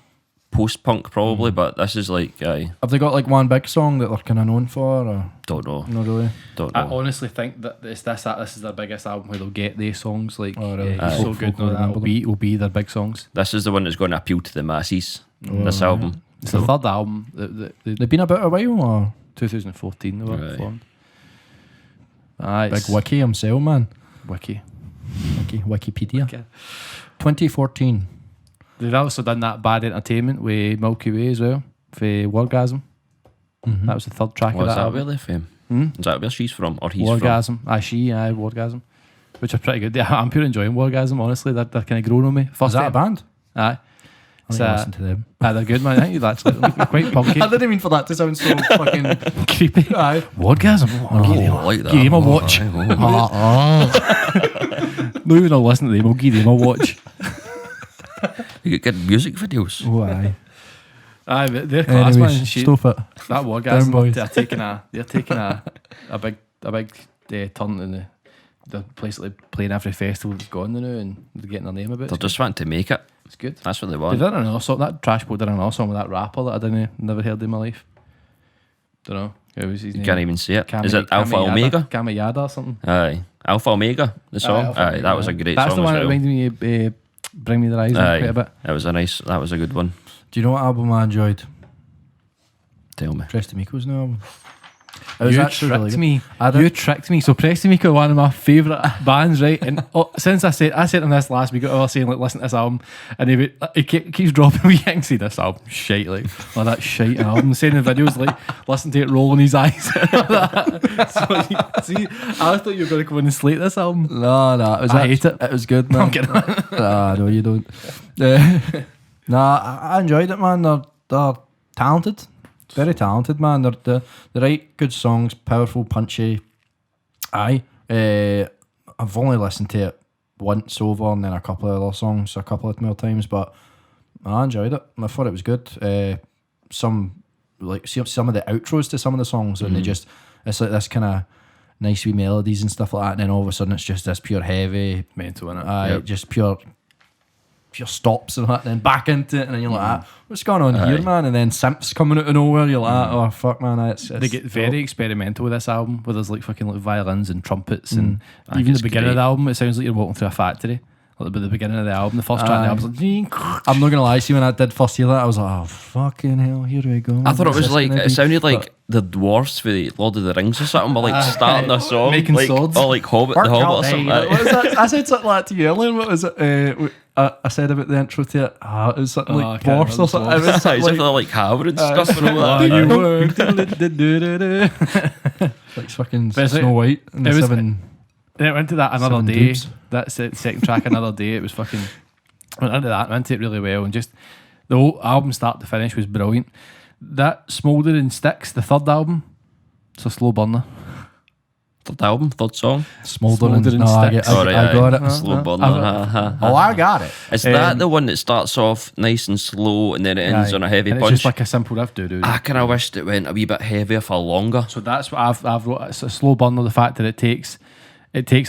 C: post-punk probably, but this is like,
B: Have they got like one big song that they're kind of known for? Or?
C: don't know.
B: Not really.
C: Don't
A: I
C: know.
A: honestly think that this is their biggest album where they'll get these songs like
B: Oh, really?
A: You're so good. No,
B: Remember
A: will be their big songs.
C: This is the one that's going to appeal to the masses. This
B: right.
C: album.
A: It's the third album. The
B: They've been about a while, or
A: 2014 they were
C: Right.
A: formed. Aye,
B: big
A: it's
B: wiki himself, man. Wikipedia.
A: Okay.
B: 2014.
A: They've also done that Bad Entertainment with Milky Way as well for Wargasm.
B: Mm-hmm.
A: That was the third track
C: What
A: of
C: is
A: that
C: that
A: album.
C: where they're from?
A: Hmm?
C: Is that where she's from or he's
A: Wargasm. Wargasm. Which are pretty good. Yeah, I'm pure enjoying Wargasm, honestly. They're kind of growing on me.
B: Is
A: First
B: that a
A: time.
B: band?
A: Aye.
B: I need to listen to them.
A: They're good, man. I think you'd actually they're quite punky.
B: I didn't mean for that to sound so fucking
A: Creepy.
B: Aye.
A: Wargasm.
C: from? I like that.
A: Give him a watch. No, even I'll listen to them. I'll give them a watch.
C: You get good music videos.
B: Oh, aye.
A: Aye, but they're class, man.
B: Anyways,
A: Shit.
B: stop it.
A: That
B: Down,
A: Wargasm,
B: boys.
A: they're taking a big turn in the place that they play in every festival that's gone now, and they're getting their name about.
C: They're just wanting to make it.
A: It's good.
C: That's what they
A: They
C: want.
A: did another song. That Trashboat did another song with that rapper that I never heard in my life. Don't know. What was his
C: You
A: name?
C: can't even see it. Is it Alpha Omega?
A: Kamayada or something.
C: Aye. Alpha Omega, the song.
A: Alpha
C: Aye,
A: Omega,
C: that was
A: aye.
C: a great
A: That's
C: song
A: the one
C: as
A: that
C: well.
A: reminded me of Bring Me the Horizon quite a bit.
C: That was a good one.
B: Do you know what album I enjoyed?
C: Tell me.
B: To Meco's new album. It was
A: You
B: actually really
A: tricked
B: good.
A: me.
B: I did-
A: You tricked me. So To Meco are one of my favourite bands, right? And since I said him this last week, I was saying like listen to this album, and he keeps dropping me and see this album shite, like that shite album. Saying in videos like listen to it rolling his eyes. See, I thought you were going to come in and slate this album.
B: No, it was
A: I hate it.
B: It was good, man.
A: I'm kidding.
B: No, you don't. I enjoyed it, man. They're talented, very talented, man. They write good songs, powerful, punchy. Aye, I've only listened to it once over, and then a couple of other songs a couple of more times, but I enjoyed it. I thought it was good. Some of the outros to some of the songs, and it's like this kind of nice wee melodies and stuff like that, and then all of a sudden it's just this pure heavy
A: Mental, innit?
C: Yep.
B: just pure stops and that, and then back into it, and then you're like, what's going on here, man? And then synths coming out of nowhere, you're like, oh fuck, man, it's
A: They get very experimental with this album, where there's like fucking like violins and trumpets, and
C: I think
A: even the
C: it's
A: beginning
C: great.
A: of the album, it sounds like you're walking through a factory. Like the beginning of the album, the first track of the album's like,
B: I'm not gonna lie, see when I did first hear that, I was like, oh fucking hell, here we go.
C: I thought it
B: What's
C: was
B: this
C: like,
B: gonna
C: it
B: be?
C: sounded like the dwarves for the Lord of the Rings or something, but like starting their song.
A: making
C: like,
A: swords.
C: Or like Hobbit, the Hobbit or something.
B: What was that? I said something like that to you earlier. What was it? I said about the intro to it. It was something
A: I
B: like
A: can't
B: dwarfs or something. It was
C: It's
B: something
C: like
B: like,
C: hammer and stuff and all that.
A: you
C: Aye.
A: were.
B: like fucking
A: But it's
B: Snow White and
A: it
B: the
A: was-
B: seven.
A: Then it went to that another
B: Seven
A: day.
B: Dukes.
A: That's it, second track, another day. It was fucking went into that, went into it really well, and just the whole album start to finish was brilliant. That Smouldering Sticks, the third album, it's a slow burner.
C: Third album, third song.
B: Smouldering.
A: Smouldering
B: No, I
A: Sticks.
B: got it.
C: Slow burner.
B: Oh, I got it.
C: Is that the one that starts off nice and slow and then it ends
A: Aye.
C: on a heavy
A: And
C: punch?
A: It's just like a simple riff.
C: I kind of wished it went a wee bit heavier for longer.
A: So that's what I've wrote. It's a slow burner. The fact that it takes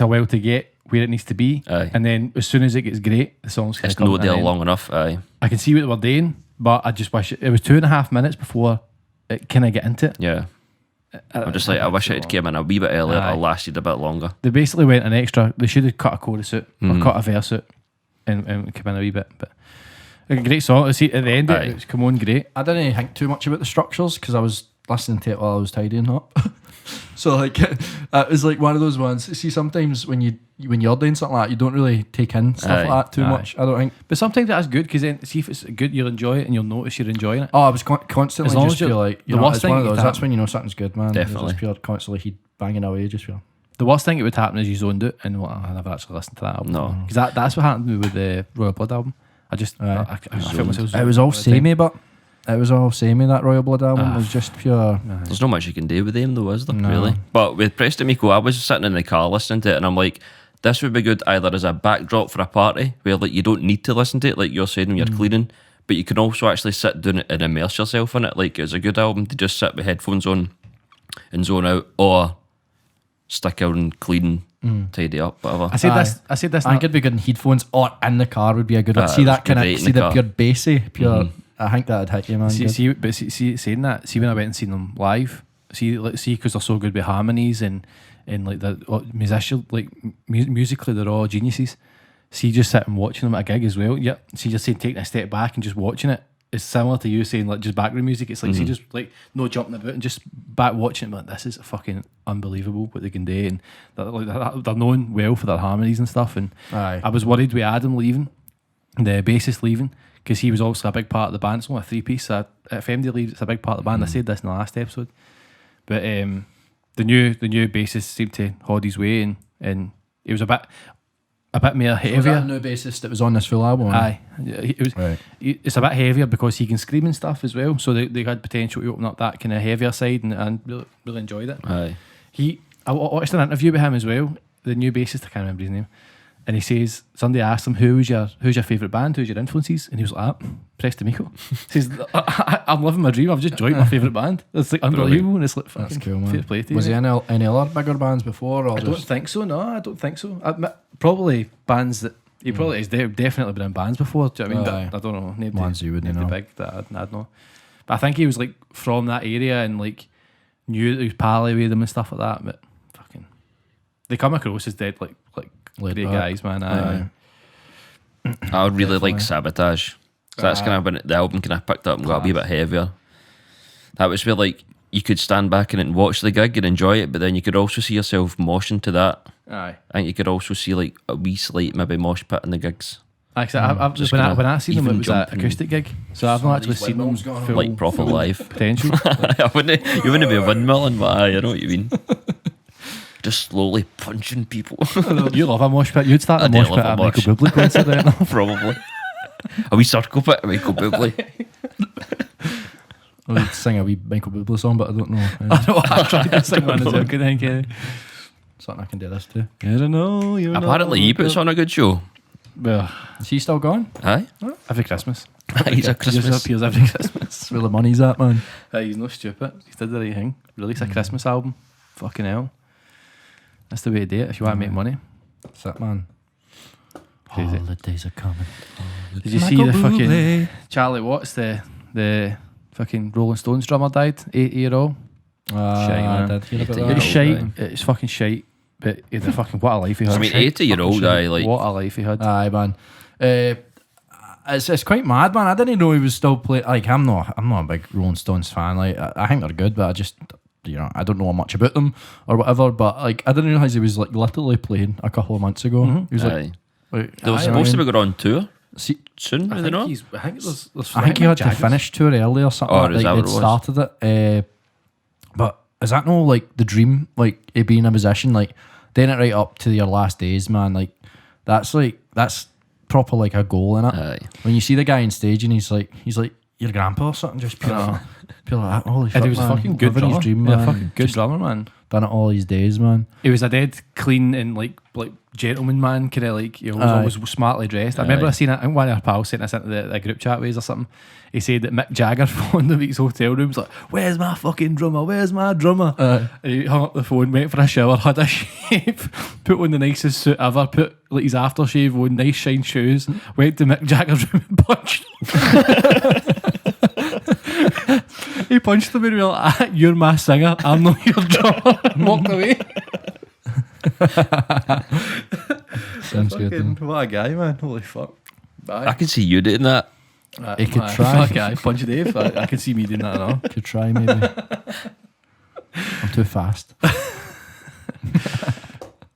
A: a while to get where it needs to be,
C: Aye.
A: and then as soon as it gets great, the song's
C: It's
A: come
C: no
A: to an
C: there
A: end.
C: long enough. Aye.
A: I can see what they were doing, but I just wish it was 2.5 minutes before it kind of get into it.
C: Yeah. I'm just like, I wish it had came in a wee bit earlier or lasted a bit longer.
A: They basically went an extra. They should have cut a chorus out or
C: Mm.
A: cut a verse out and come in a wee bit. But a great song. See at the end,
C: Aye.
A: it's come on great.
B: I didn't think too much about the structures because I was listening to it while I was tidying up. So like, it was like one of those ones. See, sometimes when you're doing something like that, you don't really take in stuff
C: Aye.
B: like that too
A: Aye.
B: much. I don't think.
A: But sometimes that's good because then see if it's good, you'll enjoy it and you'll notice you're enjoying it.
B: Oh, I was constantly
A: As long
B: just
A: as you're-
B: feel like
A: the worst
B: it's one of
A: thing
B: those.
A: that
B: That's when you know something's good, man. It's
C: Definitely.
B: just pure constantly he'd banging away, just feel.
A: The worst thing that would happen is you zoned it and I never actually listened to that album.
C: No.
A: Because that's what happened to me with the Royal Blood album. I just I felt myself.
B: It was all
A: zoned all the time.
B: samey, but it was all samey. That Royal Blood album was just pure.
C: There's not much you can do with them though, is there?
B: No.
C: Really? But with To Meco, I was sitting in the car listening to it and I'm like, this would be good either as a backdrop for a party where like you don't need to listen to it, like you're saying when you're cleaning, but you can also actually sit down it and immerse yourself in it. Like, it's a good album to just sit with headphones on and zone out, or stick out and clean, tidy up, whatever.
A: I said this. I
B: think it'd be good in headphones or in the car would be a good one. See that kind of, see the pure bassy, pure. I think that'd hit you, man.
A: See, saying that, see when I went and seen them live, see because they're so good with harmonies and like the musician, like musically they're all geniuses. See, just sitting watching them at a gig as well. Yeah. See, just saying taking a step back and just watching it. It's similar to you saying like just background music. It's like see, just like no jumping about and just back watching it. Like, this is fucking unbelievable what they can do, and they're known well for their harmonies and stuff. And I was worried with Adam leaving, the bassist leaving, because he was also a big part of the band. It's only a 3-piece. So if MD leaves, it's a big part of the band. I said this in the last episode, but the new bassist seemed to hold his way, and he was a bit more heavier.
B: Was that a new bassist that was on this full album?
A: Aye, it's a bit heavier because he can scream and stuff as well. So they had potential to open up that kind of heavier side, and really enjoyed it.
C: Aye.
A: I watched an interview with him as well. The new bassist, I can't remember his name, and he says somebody asked him who's your favourite band, who's your influences, and he was like, To Meco. He says, I'm living my dream. I've just joined my favourite band. It's like unbelievable, and it's like fucking
B: cool, man.
A: fair play to you.
B: Was he in any other bigger bands before? Or
A: I don't think so. No, I don't think so. Probably bands that he probably has definitely been in bands before. Do you know what I mean? I don't know. Maybe
B: ones you wouldn't know.
A: Big that I'd know. But I think he was like from that area and like knew that he was pally with them and stuff like that. But fucking, they come across as dead like great guys, man.
C: I would really like Sabotage. So that's kind of when the album kind of picked up and got a wee bit heavier. That was where like you could stand back and watch the gig and enjoy it, but then you could also see yourself moshing to that.
A: Aye.
C: I think you could also see like a wee slight maybe mosh pit in the gigs.
A: Actually, when I seen them, it was an acoustic gig, so I've not actually seen them full,
C: like proper live
A: potential.
C: You wouldn't be windmilling, but I know what you mean. Just slowly punching people.
A: You love a mosh pit. You'd start a mosh pit at a Michael Bublé concert, right now.
C: Probably. A wee circle pit at Michael Bublé.
B: I would sing a wee Michael Bublé song, but I don't know.
A: I know. I tried to sing one as well. Good thing.
B: Something I can do this too.
A: I don't know.
C: Apparently, he puts on a good show.
A: Well,
B: is he still gone?
C: Aye.
A: Every Christmas.
C: He's a Christmas.
A: He just appears every Christmas.
B: That's where the money's at, man.
A: He's no stupid. He did the right thing. Release a Christmas album. Fucking hell. That's the way to do it if you want to make money.
B: That's it, man.
A: Crazy.
B: Holidays are coming.
A: Did you see the fucking Charlie Watts, the fucking Rolling Stones drummer died, 80-year-old? Shite, man.
B: I did hear about
A: It's
B: that.
A: shite. It's fucking shite. But the fucking what a life he had.
C: I mean, 80-year-old guy, like
A: what a life he had.
B: Aye, man. It's quite mad, man. I didn't know he was still playing. Like, I'm not a big Rolling Stones fan. Like, I think they're good, but I just, I don't know much about them or whatever. But like, I didn't realize he was like literally playing a couple of months ago. He was
C: aye. They were supposed to be going on tour soon.
A: I
C: Are they not?
A: I think
B: he had to finish tour early or something.
C: Or is that
B: they'd
C: what it was?
B: started it. But is that no like the dream? Like it being a musician, like doing it right up to your last days, man. Like that's proper like a goal in it.
C: Aye.
B: When you see the guy on stage and he's like your grandpa or something, just pure like that. Holy shit,
A: And he was
B: man.
A: a fucking good
B: Living
A: drummer.
B: his dream,
A: Yeah,
B: man.
A: fucking good
B: Just
A: drummer, man.
B: done it all these days, man.
A: He was a dead clean and like gentleman man, kind of like always smartly dressed. I remember I seen it. I think one of our pals sent us into the group chat ways or something. He said that Mick Jagger phoned him at his hotel room. Was like, "Where's my fucking drummer? Where's my drummer?" And he hung up the phone, went for a shower, had a shave, put on the nicest suit ever, put like his aftershave on, nice shine shoes, went to Mick Jagger's room and punched him. He punched him and we were like, "You're my singer, I'm not your drummer," and walked away.
B: Sounds good.
A: Fucking, what a guy, man. Holy fuck. Bye.
C: I can see you doing that.
B: He could try.
A: Fuck, I punch Dave. I can see me doing that now.
B: Could try maybe. I'm too fast.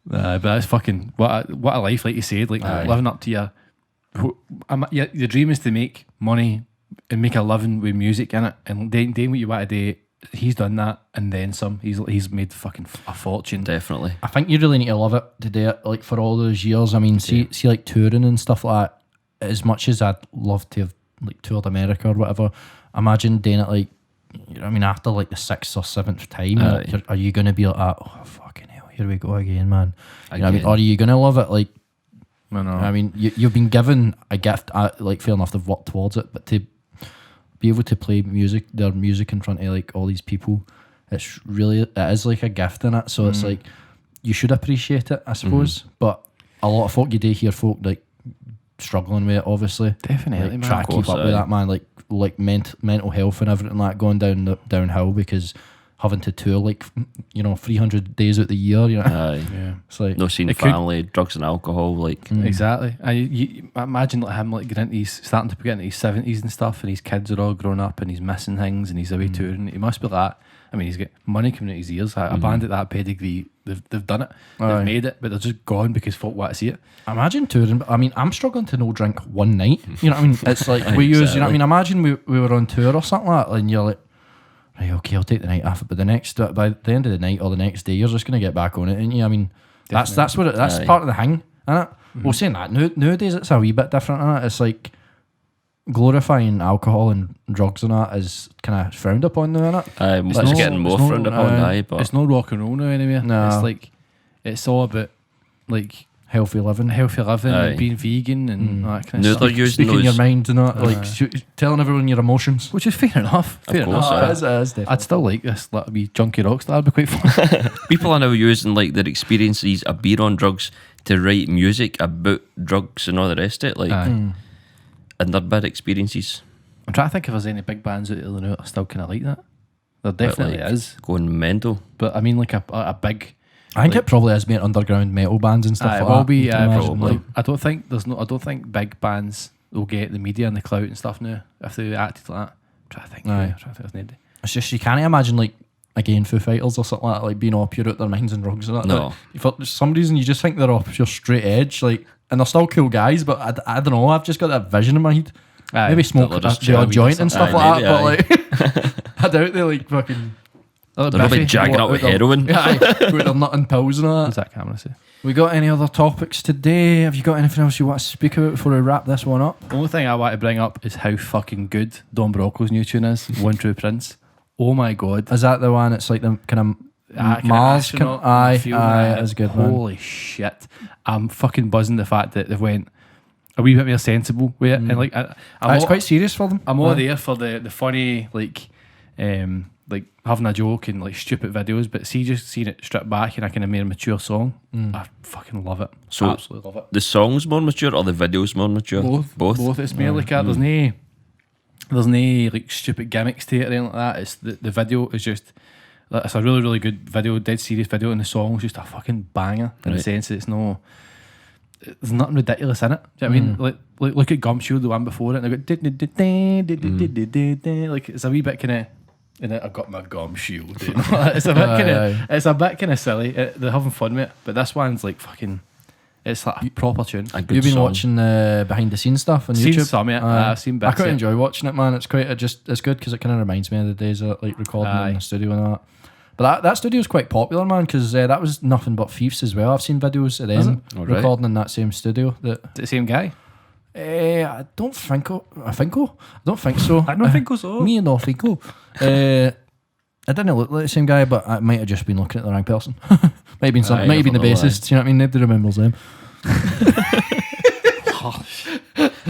A: But that's fucking what a life, like you said, like living up to your dream is to make money and make a living with music in it, and doing what you want to do. He's done that and then some. He's made fucking a fortune.
C: Definitely.
B: I think you really need to love it to do it, like for all those years. I mean, see like touring and stuff like that. As much as I'd love to have like toured America or whatever, imagine doing it like, I mean, after like the 6th or 7th time, are you going to be like, oh fucking hell, here we go again, man? You know what I mean? Or are you going to love it? Like,
A: I know.
B: I mean, you've been given a gift, like fair enough, they've worked towards it, but to be able to play their music in front of like all these people, it is like a gift in it. So it's like you should appreciate it, I suppose. But a lot of folk, you do hear folk like struggling with it, obviously.
A: Definitely,
B: like,
A: man.
B: try to keep up with that, man. Like mental health and everything like going downhill because having to tour like 300 days out the year,
C: Aye.
A: Yeah.
B: It's like
C: No seeing family, drugs and alcohol, like
A: Exactly. And you imagine like him like starting to get into his 70s and stuff, and his kids are all grown up and he's missing things and he's away touring. He must be like that. I mean, he's got money coming out his ears. A band at that pedigree, they've done it. They've made it, but they're just gone because folk want to see it.
B: Imagine touring. I mean, I'm struggling to no drink one night. You know what I mean? It's like we use. You know what I mean? Imagine we were on tour or something like that, and you're like, right, okay, I'll take the night off. But by the end of the night or the next day, you're just gonna get back on it, ain't you? I mean, that's part of the hang, isn't it? Well, saying that nowadays it's a wee bit different, isn't it? It's like glorifying alcohol and drugs and that is kind of frowned upon now, isn't it?
C: it's getting more frowned upon, but
A: it's no rock and roll now anyway.
B: No.
A: It's like it's all about like
B: Healthy living.
A: and being vegan and all that kind
C: No,
A: of
C: they're
A: stuff.
C: using
B: Speaking your
C: those.
B: mind and that, like telling everyone your emotions.
A: Which is fair enough. Fair
C: course,
A: enough.
C: yeah.
B: It is definitely.
A: I'd still like this like wee junkie rock star. It'd be quite fun.
C: People are now using like their experiences of being on drugs to write music about drugs and all the rest of it, like
A: Aye.
C: and their bad experiences.
A: I'm trying to think if there's any big bands out there that are still kind of like that. There definitely
C: like,
A: is,
C: going mental.
A: but I mean like a big.
B: I think it probably is made underground metal bands and stuff
A: It
B: like
A: will
B: that.
A: be
B: you can imagine,
C: probably.
B: like-
A: I don't think big bands will get the media and the clout and stuff now if they acted like that. I'm trying to think.
B: Aye.
A: I'm trying to think of nobody.
B: It's just you can't imagine like again Foo Fighters or something like that, like being all pure out their minds and drugs and that.
C: No.
B: Like, for some reason you just think they're all pure straight edge, like, and they're still cool guys, but I don't know. I've just got that vision in my head.
A: Aye.
B: Maybe smoke
C: They'll just
B: the odd
C: chill
B: joint and stuff
C: Aye,
B: like that, but like I doubt they like fucking.
C: They're probably jagging up with heroin.
B: Yeah, with their nut and pills and all
A: What's
B: that.
A: that camera say?
B: We got any other topics today? Have you got anything else you want to speak about before we wrap this one up?
A: The only thing I want to bring up is how fucking good Don Broco's new tune is. One True Prince. Oh my god.
B: Is that the one? It's like the kind of Mars. Aye, it is good, man.
A: Holy shit! I'm fucking buzzing the fact that they've went a wee bit more sensible with it, and like
B: It's quite serious for them.
A: I'm all there for the funny like having a joke and like stupid videos, but see just seeing it stripped back in a kind of more mature song, I fucking love it.
C: So
A: absolutely love it.
C: The song's more mature or the video's more mature?
A: Both. It's more like that. There's no like stupid gimmicks to it or anything like that. It's the video is just. It's a really, really good video, dead serious video, and the song's just a fucking banger in the sense that there's nothing ridiculous in it. Do you know what I mean? Like look at Gumshoe, the one before it, and they go like it's a wee bit kind of. And I've got my Gumshoe. It's a bit kind of. It's a bit kind of silly. They're having fun with it, but this one's like fucking. It's like a proper tune.
B: You've been watching the behind the scenes stuff on YouTube.
A: Seen some, yeah. I've seen bits.
B: I quite enjoy watching it, man. It's quite it's good because it kind of reminds me of the days of like recording in the studio and all that. But that studio's quite popular, man, because that was nothing but thieves as well. I've seen videos of them recording in that same studio.
A: Is it the same guy?
B: I don't think so. I don't think so.
A: I don't think so.
B: Me and no think so. I didn't look like the same guy, but I might have just been looking at the wrong person. might have been some. Might have been the bassist. You know what I mean? Nobody remembers them.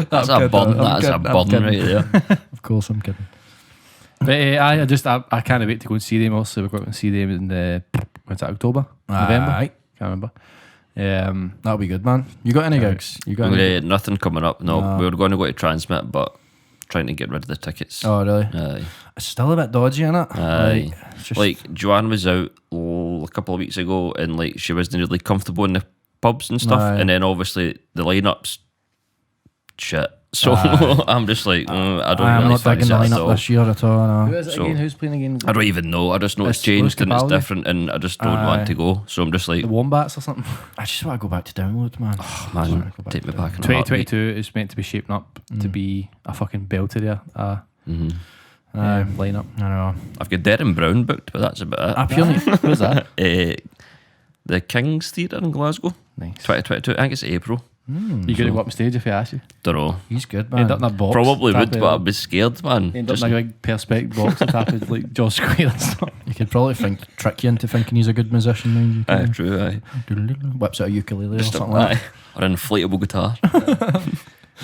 C: That's a bun. That's a bun right there.
B: Of course, I'm kidding.
A: But I can't wait to go and see them. Also, we're going to see them in the October, November.
B: Aye.
A: Can't remember.
B: That'll be good, man. You got any gigs? You got any?
C: Nothing coming up. No, we were going to go to Transmute, but trying to get rid of the tickets.
B: Oh, really?
C: Aye.
B: It's still a bit dodgy, innit?
C: Aye.
B: Just,
C: Like Joanne was out a couple of weeks ago, and like she wasn't really comfortable in the pubs and stuff, and then obviously the lineups shit. So I'm just like, I don't
B: I'm
C: really
B: not digging
C: fancy
B: the
C: it at
B: lineup
C: all.
B: this year at all. No.
A: Who is it
C: So-
A: again? Who's playing again?
C: I don't even know. I just know it's
A: It's
C: changed and it's
A: Capaldi.
C: different, and I just don't want to go. So I'm just like,
A: The Wombats or something.
B: I just want to go back to download, man.
C: man, take me back in a heartbeat.
A: 2022 is meant to be shaping up to be a fucking belter there. Lineup.
B: I know.
C: I've got Darren Brown booked, but that's about
B: I
C: it.
B: purely.
A: Who's that?
C: The King's Theatre in Glasgow,
A: Nice.
C: 2022. I think it's April.
A: You going to go up on stage if he asks you?
C: Don't know.
B: He's good,
A: End
B: man.
A: up in a box.
C: Probably would,
A: tap
C: but
A: it-
C: I'd be scared, man.
A: End up
C: Just,
A: in a big perspex box and tap it like Josh Square and stuff.
B: You could probably trick you into thinking he's a good musician. Then you
C: aye,
B: can,
C: true, aye.
B: whips out a ukulele or
C: Just
B: something like that.
C: aye. Or an inflatable guitar.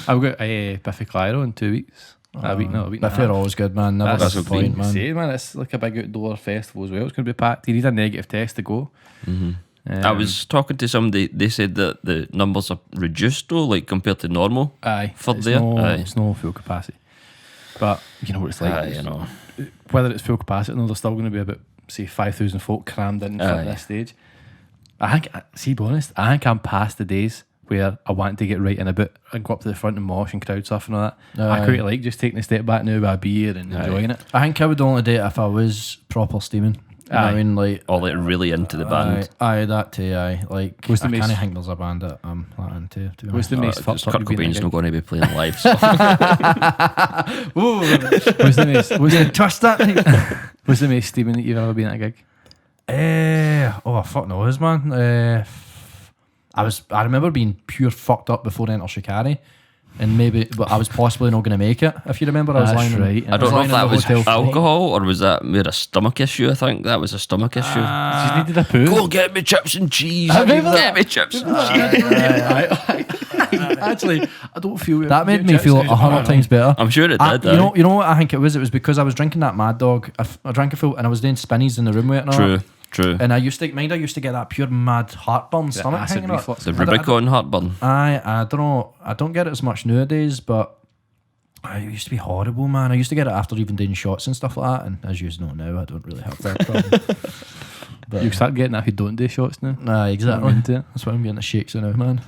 A: I've got Biffy Clyro in 2 weeks. A week and a
B: But they're always good, man. Never
A: That's
B: disappoint, man.
A: Say, man, it's like a big outdoor festival as well. It's going to be packed. You need a negative test to go.
C: I was talking to somebody, they said that the numbers are reduced though, like compared to normal.
A: Aye,
C: For
A: it's
C: there?
A: no,
C: Aye.
A: it's no full capacity. But you know what it's like.
C: Aye, you know.
A: Whether it's full capacity, no, there's still going to be about say 5,000 folk crammed in front of
C: Aye.
A: this stage. I think, see, be honest, I think I'm past the days where I want to get right in a bit and go up to the front and mosh and crowd surf and all that. I
B: Aye.
A: quite like just taking a step back now with a beer and enjoying it.
B: I think I would only do it if I was proper steaming. You know what I
A: Aye.
B: mean, like,
C: Or like really into the band.
B: aye, that too, aye. Like,
A: What's the
B: I can't
A: most-
B: think there's a band that I'm that into, to be
A: What's
B: honest.
A: the most
C: Just
A: fucked up
C: Kurt
A: you've been
C: Cobain's
A: at a
C: not
A: gig?
C: going to be playing live. So.
A: What's the most, what's the,
B: Twist that, mate.
A: what's the most steaming that you've ever been at a gig?
B: Fuck knows, man. I remember being pure fucked up before Enter Shikari, and but I was possibly not going to make it. If you remember, I was
A: That's
B: lying.
A: right.
C: I don't know if that was
B: hotel floor.
C: alcohol or was that more a stomach issue. I think that was a stomach issue.
A: Just needed a poo.
C: Go get me chips and cheese.
A: remember
C: Get
A: that.
C: me chips and cheese.
A: Actually, I don't feel
B: That made me feel 100 times better.
C: I'm sure it did.
B: You know what I think it was? It was because I was drinking that Mad Dog. I drank a full, and I was doing spinnies in the room with it. And all
C: True,
B: that.
C: true.
B: And I used to get that pure mad heartburn stomach
A: acid
B: hanging out.
A: reflux.
C: The Rubicon heartburn.
B: I don't know. I don't get it as much nowadays, but it used to be horrible, man. I used to get it after even doing shots and stuff like that. And as you know now, I don't really have that problem.
A: You start getting that if you don't do shots now.
B: Exactly.
A: I'm into it.
B: That's why I'm getting the shakes now, man.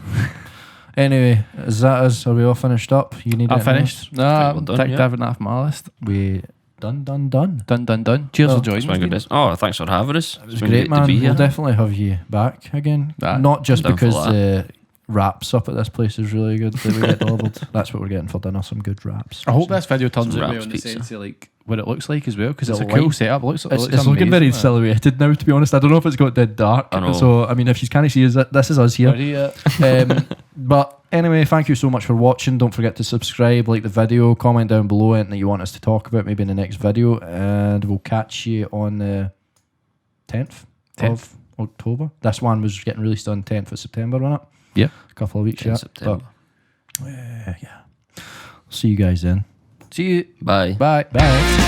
B: Anyway, is that us? Are we all finished up? You need
A: I'm
B: anything
A: finished.
C: think
A: No,
C: we're done,
A: ticked
C: yeah.
A: everything off my list.
B: else? We done.
A: Done. Cheers
B: Oh,
A: for joining
C: It's been
A: me.
C: good. Oh, thanks for having us.
B: It was great, man.
C: to be here.
B: We'll definitely have you back again.
A: Aye.
B: Not just
C: I'm down for
B: because the wraps up at this place is really good that we get delivered. That's what we're getting for dinner, some good wraps.
A: I hope this video turns
C: Some
A: out well
C: wraps
A: in the
C: pizza.
A: sense of like what it looks like as well, because it's a
B: The
A: cool
B: light.
A: setup. It looks
B: It's
A: looks
B: looking very
A: amazing,
B: silhouetted now, to be honest. I don't know if it's got dead dark.
C: I know.
B: So, I mean, if you can't see us, this is us here.
A: man.
B: But anyway, thank you so much for watching. Don't forget to subscribe, like the video, comment down below anything that you want us to talk about, maybe in the next video. And we'll catch you on the 10th of October. This one was getting released on 10th of September, wasn't it?
A: Yeah.
B: A couple of weeks
C: In
B: yet.
C: September.
B: But, yeah. See you guys then.
A: See you.
C: Bye.
A: Bye.
B: Bye.